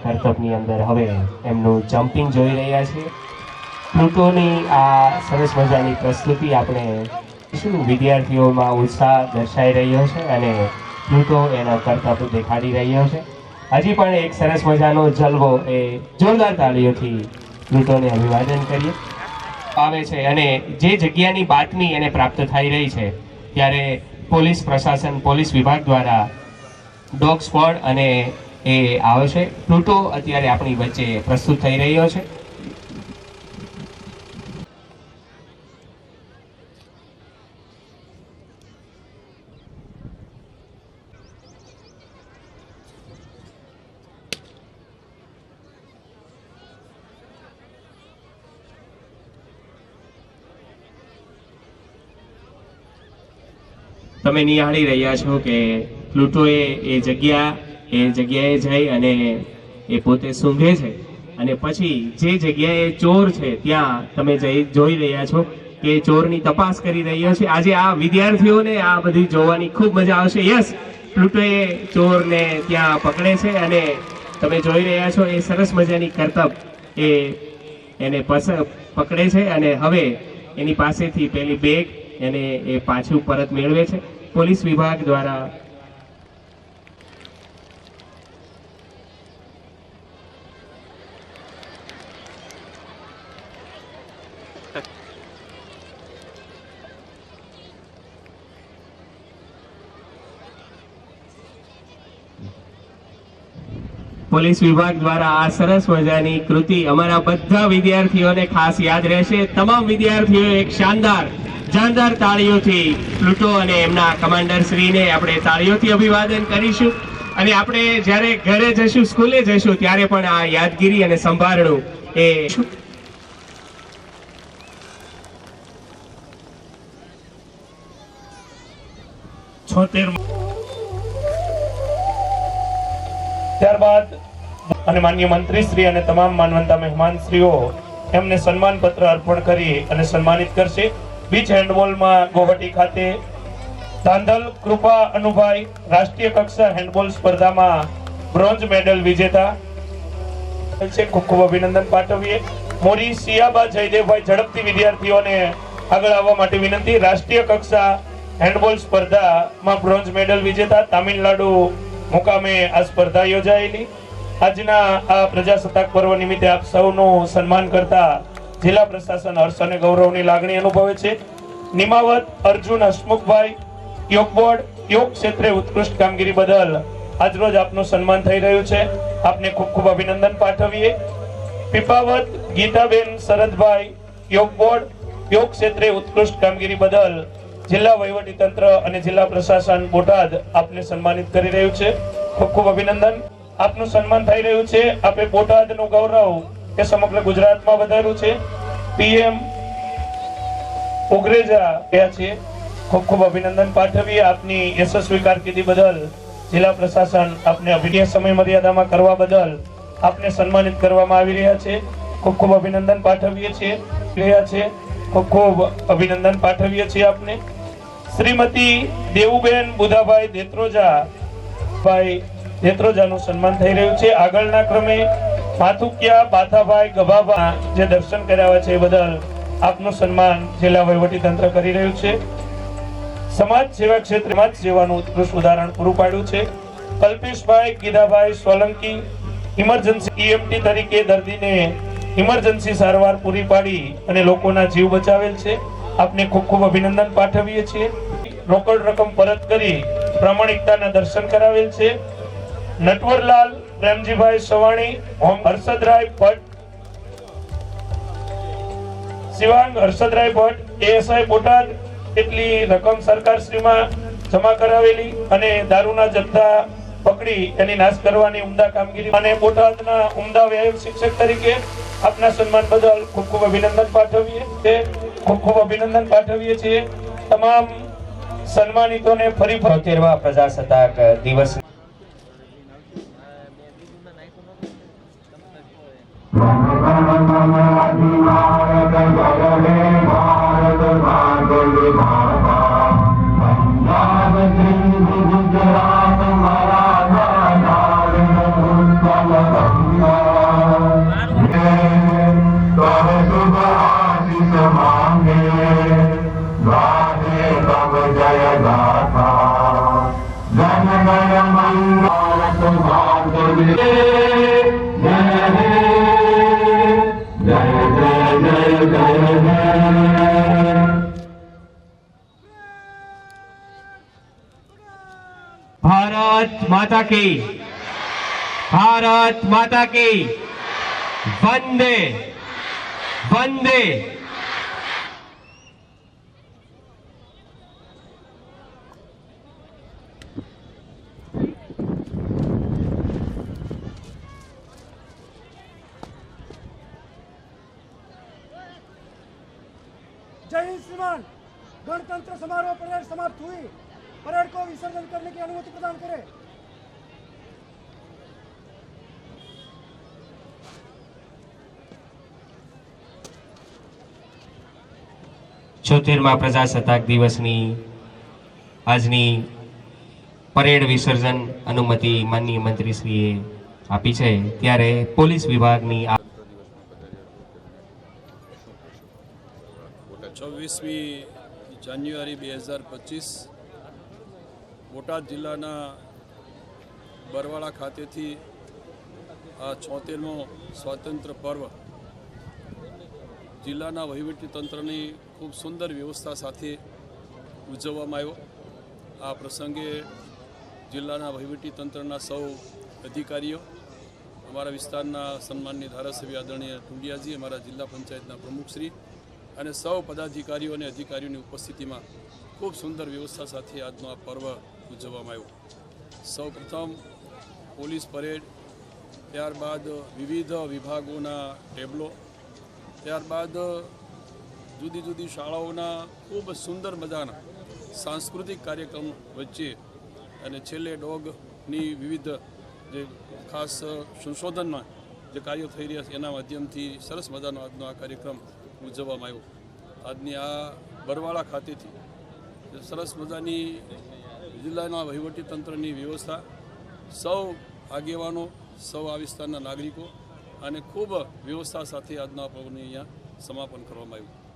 કર્તવ્યની અંદર હવે એમનું જમ્પિંગ જોઈ રહ્યા છીએ. પ્લુટોની આ સરસ મજાની પ્રસ્તુતિ આપણે શું વિદ્યાર્થીઓમાં ઉત્સાહ દર્શાઈ રહ્યો છે અને પ્લુટો એનો કર્તવ્ય દેખાડી રહ્યો છે. હજી પણ એક સરસ મજાનો જલવો એ જોરદાર તાળીઓથી પ્લુટોને અભિવાદન કરીએ આવે છે. અને જે જગ્યાની બાતમી એને પ્રાપ્ત થઈ રહી છે ત્યારે પોલીસ પ્રશાસન પોલીસ વિભાગ દ્વારા ડોગ સ્ક્વોડ અને એ આવે છે. પ્લુટો અત્યારે આપણી વચ્ચે પ્રસ્તુત થઈ રહ્યો છે. તમે નિહાળી રહ્યા છો કે પ્લુટોએ એ જગ્યાએ જઈ અને એ પોતે સૂંઘે છે અને પછી જે જગ્યાએ ચોર છે ત્યાં તમે જોઈ રહ્યા છો કે ચોરની તપાસ કરી રહ્યો છે. આજે આ વિદ્યાર્થીઓને આ બધી જોવાની ખૂબ મજા આવશે. યસ, પ્લુટોએ ચોરને ત્યાં પકડે છે અને તમે જોઈ રહ્યા છો એ સરસ મજાની કરતબ એને પકડે છે અને હવે એની પાસેથી પેલી બેગ એને એ પાછું પરત મેળવે છે. પોલીસ વિભાગ દ્વારા આ સરસ મજાની કૃતિ અમારા બધા વિદ્યાર્થીઓને ખાસ યાદ રહેશે. તમામ વિદ્યાર્થીઓ એક શાનદાર તાળીઓથી પ્લુટો અને એમના કમાન્ડર શ્રીને આપણે તાળીઓથી અભિવાદન કરીશું. અને આપણે જ્યારે ઘરે જશું સ્કૂલે જશું ત્યારે પણ આ યાદગીરી અને સંભાળવું એ ત્યારબાદ અને માનનીય મંત્રીશ્રી અને તમામ માનવંતા મહેમાનશ્રીઓ એમને સન્માન પત્ર અર્પણ કરી અને સન્માનિત કરશે. બીચ હેન્ડબોલમાં ગોવટી ખાતે ધાંધલ કૃપા અનુભાઈ રાષ્ટ્રીય કક્ષા હેન્ડબોલ સ્પર્ધામાં બ્રોન્ઝ મેડલ વિજેતા છે. ખૂબ ખૂબ અભિનંદન પાઠવીએ. મોરી સિયાબા જયદેવભાઈ ઝડપથી વિદ્યાર્થીઓને આગળ આવવા માટે વિનંતી. રાષ્ટ્રીય કક્ષા હેન્ડબોલ સ્પર્ધામાં બ્રોન્ઝ મેડલ વિજેતા તામિલનાડુ મુકામે આ સ્પર્ધા યોજાયેલી. આજના આ પ્રજાસત્તાક પર્વ નિમિત્તે આપ સૌનું સન્માન કરતા જિલ્લા પ્રશાસન હર્ષ અને ગૌરવની લાગણી અનુભવે છે. નિમાવત અર્જુન હસમુખભાઈ યોગ બોર્ડ યોગ ક્ષેત્રે ઉત્કૃષ્ટ કામગીરી બદલ આજરોજ આપનું સન્માન થઈ રહ્યું છે. આપને ખૂબ ખૂબ અભિનંદન પાઠવીએ. પીપાવત ગીતાબેન શરદભાઈ યોગ બોર્ડ યોગ ક્ષેત્રે ઉત્કૃષ્ટ કામગીરી બદલ જિલ્લા વહીવટીતંત્ર અને જિલ્લા પ્રશાસન બોટાદ આપને સન્માનિત કરી રહ્યું છે. ખૂબ ખૂબ અભિનંદન. આપનું સન્માન થઈ રહ્યું છે. આપે બોટાદનું ગૌરવ કે સમગ્ર ગુજરાતમાં વધાર્યું છે. પીએમ ઉગરેજા ગયા છે. ખૂબ ખૂબ અભિનંદન પાઠવીએ. આપની યશસ્વી કારકિર્દી બદલ જિલ્લા પ્રશાસન આપને અભિનય સમય મર્યાદામાં કરવા બદલ આપને સન્માનિત કરવામાં આવી રહ્યા છે. ખૂબ ખૂબ અભિનંદન પાઠવીએ છીએ. ખૂબ ખૂબ અભિનંદન પાઠવીએ છીએ આપને. શ્રીમતી દેવુબેન બુધાભાઈ દેત્રોજાનું સન્માન થઈ રહ્યું છે. આગળના ક્રમે માથુકિયા બાથાભાઈ ગભાભા જે દર્શન કરાવ્યા છે એ બદલ આપનું સન્માન જિલ્લા વહીવટી તંત્ર કરી રહ્યું છે. સમાજ સેવા ક્ષેત્રે સમાજ સેવાનું ઉત્કૃષ્ટ ઉદાહરણ પૂરું પાડ્યું છે. કલ્પેશભાઈ ગીધાભાઈ સોલંકી ઇમરજન્સી EMT તરીકે દર્દીને ઇમરજન્સી સારવાર પૂરી પાડી અને લોકોના જીવ બચાવેલ છે. આપને ખૂબ ખૂબ અભિનંદન પાઠવીએ છીએ. રોકડ રકમ પરત કરી પ્રામાણિકતાના દર્શન કરાવેલ છે. નટવરલાલ પ્રેમજીભાઈ સવાણી, હર્ષદરાય ભટ્ટ, શિવાંગ હર્ષદરાય ભટ્ટ, ASI બોટાદ એટલી રકમ સરકારશ્રીમાં જમા કરાવેલી અને દારૂના જથ્થા પકડી એની નાશ કરવાની ઉમદા કામગીરી અને બોટાદના ઉમદા વ્યાયામ શિક્ષક તરીકે આપના સન્માન બદલ ખૂબ ખૂબ અભિનંદન પાઠવીએ છીએ. તમામ સન્માનિતોને ફરી 73મા પ્રજાસત્તાક દિવસ भारत माता की वंदे वंदे. जय हिंद श्रीमान. गणतंत्र समारोह परेड समाप्त हुई. परेड को विसर्जन करने की अनुमति प्रदान करें. છોતેરમાં પ્રજાસત્તાક દિવસની આજની પરેડ વિસર્જન અનુમતિ માનનીય મંત્રીશ્રીએ આપી છે. ત્યારે પોલીસ વિભાગની 26મી જાન્યુઆરી 2025 બોટાદ જિલ્લાના બરવાળા ખાતેથી આ 76મો સ્વાતંત્ર્ય પર્વ જિલ્લાના વહીવટીતંત્રની ખૂબ સુંદર વ્યવસ્થા સાથે ઉજવવામાં આવ્યો. આ પ્રસંગે જિલ્લાના વહીવટીતંત્રના સૌ અધિકારીઓ, અમારા વિસ્તારના સન્માનીય ધારાસભ્ય આદરણીય ટુંડિયાજી, અમારા જિલ્લા પંચાયતના પ્રમુખશ્રી અને સૌ પદાધિકારીઓ અને અધિકારીઓની ઉપસ્થિતિમાં ખૂબ સુંદર વ્યવસ્થા સાથે આજનો આ પર્વ ઉજવવામાં આવ્યો. સૌ પ્રથમ પોલીસ પરેડ, ત્યારબાદ વિવિધ વિભાગોના ટેબલો, ત્યારબાદ જુદી જુદી શાળાઓના ખૂબ સુંદર મજાના સાંસ્કૃતિક કાર્યક્રમ વચ્ચે અને છેલ્લે ડોગની વિવિધ જે ખાસ સંશોધનમાં જે કાર્યો થઈ રહ્યા છે એના માધ્યમથી સરસ મજાનો આજનો આ કાર્યક્રમ ઉજવવામાં આવ્યો. આજની આ બરવાળા ખાતેથી સરસ મજાની જિલ્લાના વહીવટીતંત્રની વ્યવસ્થા, સૌ આગેવાનો, સૌ આ વિસ્તારના નાગરિકો અને ખૂબ વ્યવસ્થા સાથે આજના આ પર્વને અહીંયા સમાપન કરવામાં આવ્યું.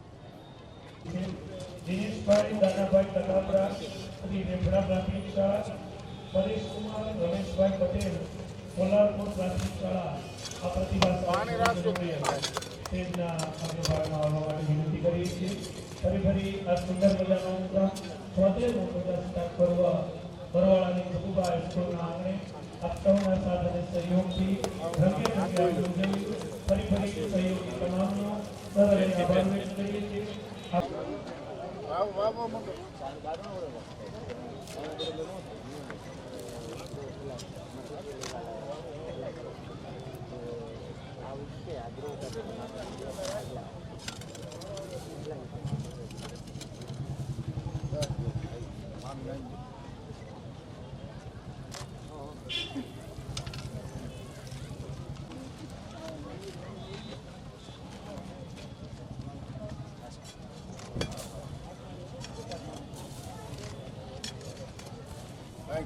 દિનેશભાઈ દાનાભાઈ તલાપરા, શ્રી રેમડા પ્રાથમિક શાળા, પરેશકુમાર રમેશભાઈ પટેલ, કોલારપુર પ્રાથમિક શાળા આ પ્રતિભા સ્ટેજના અગ્રભાગમાં આવવા માટે વિનંતી કરીએ છીએ. ફરી આ સુંદર મજાનો ઉપક્રમ 76મો પ્રજાસત્તાક પર્વ બરવાળાની પ્રભુબા હાઈસ્કૂલના આંગણે આપ સૌના સાથ અને સહયોગથી ફરી સહયોગી તમામનો સહૃદયથી આભાર વ્યક્ત કરીએ છીએ.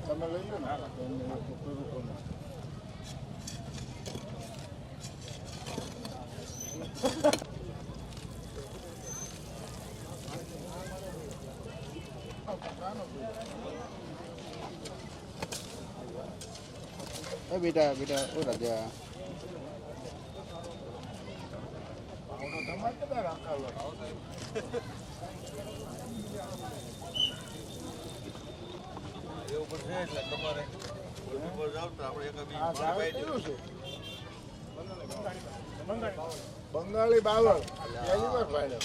તમે લઈ લો ને બેટા બેટા ઓ રાજા તમારે કેટલા રાખવા બંગાળી બાવળ પહેલી વાર પાડ્યો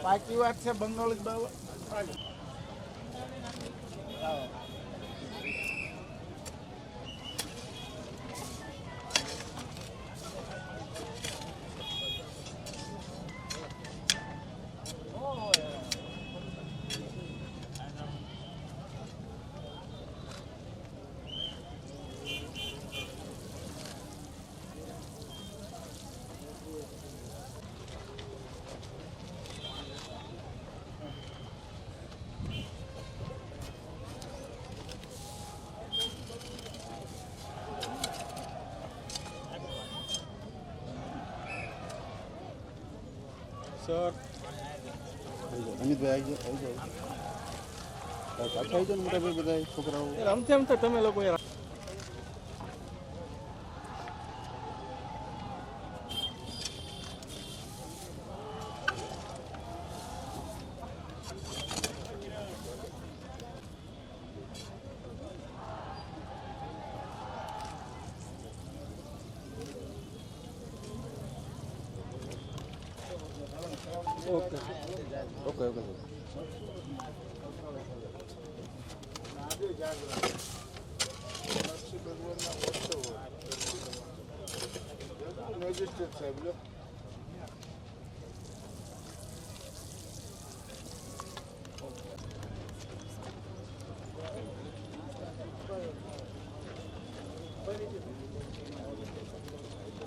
પાકી વાત છે બંગાળી બાવળ સર અમિતભાઈ આવી જાઓ પાછા આવી જાઓ મોટા ભાઈ બધા છોકરાઓ રમતે રમતે તમે લોકો ઓકે ઓકે ઓકે મેજિસ્ટ્રેટ સાહેબ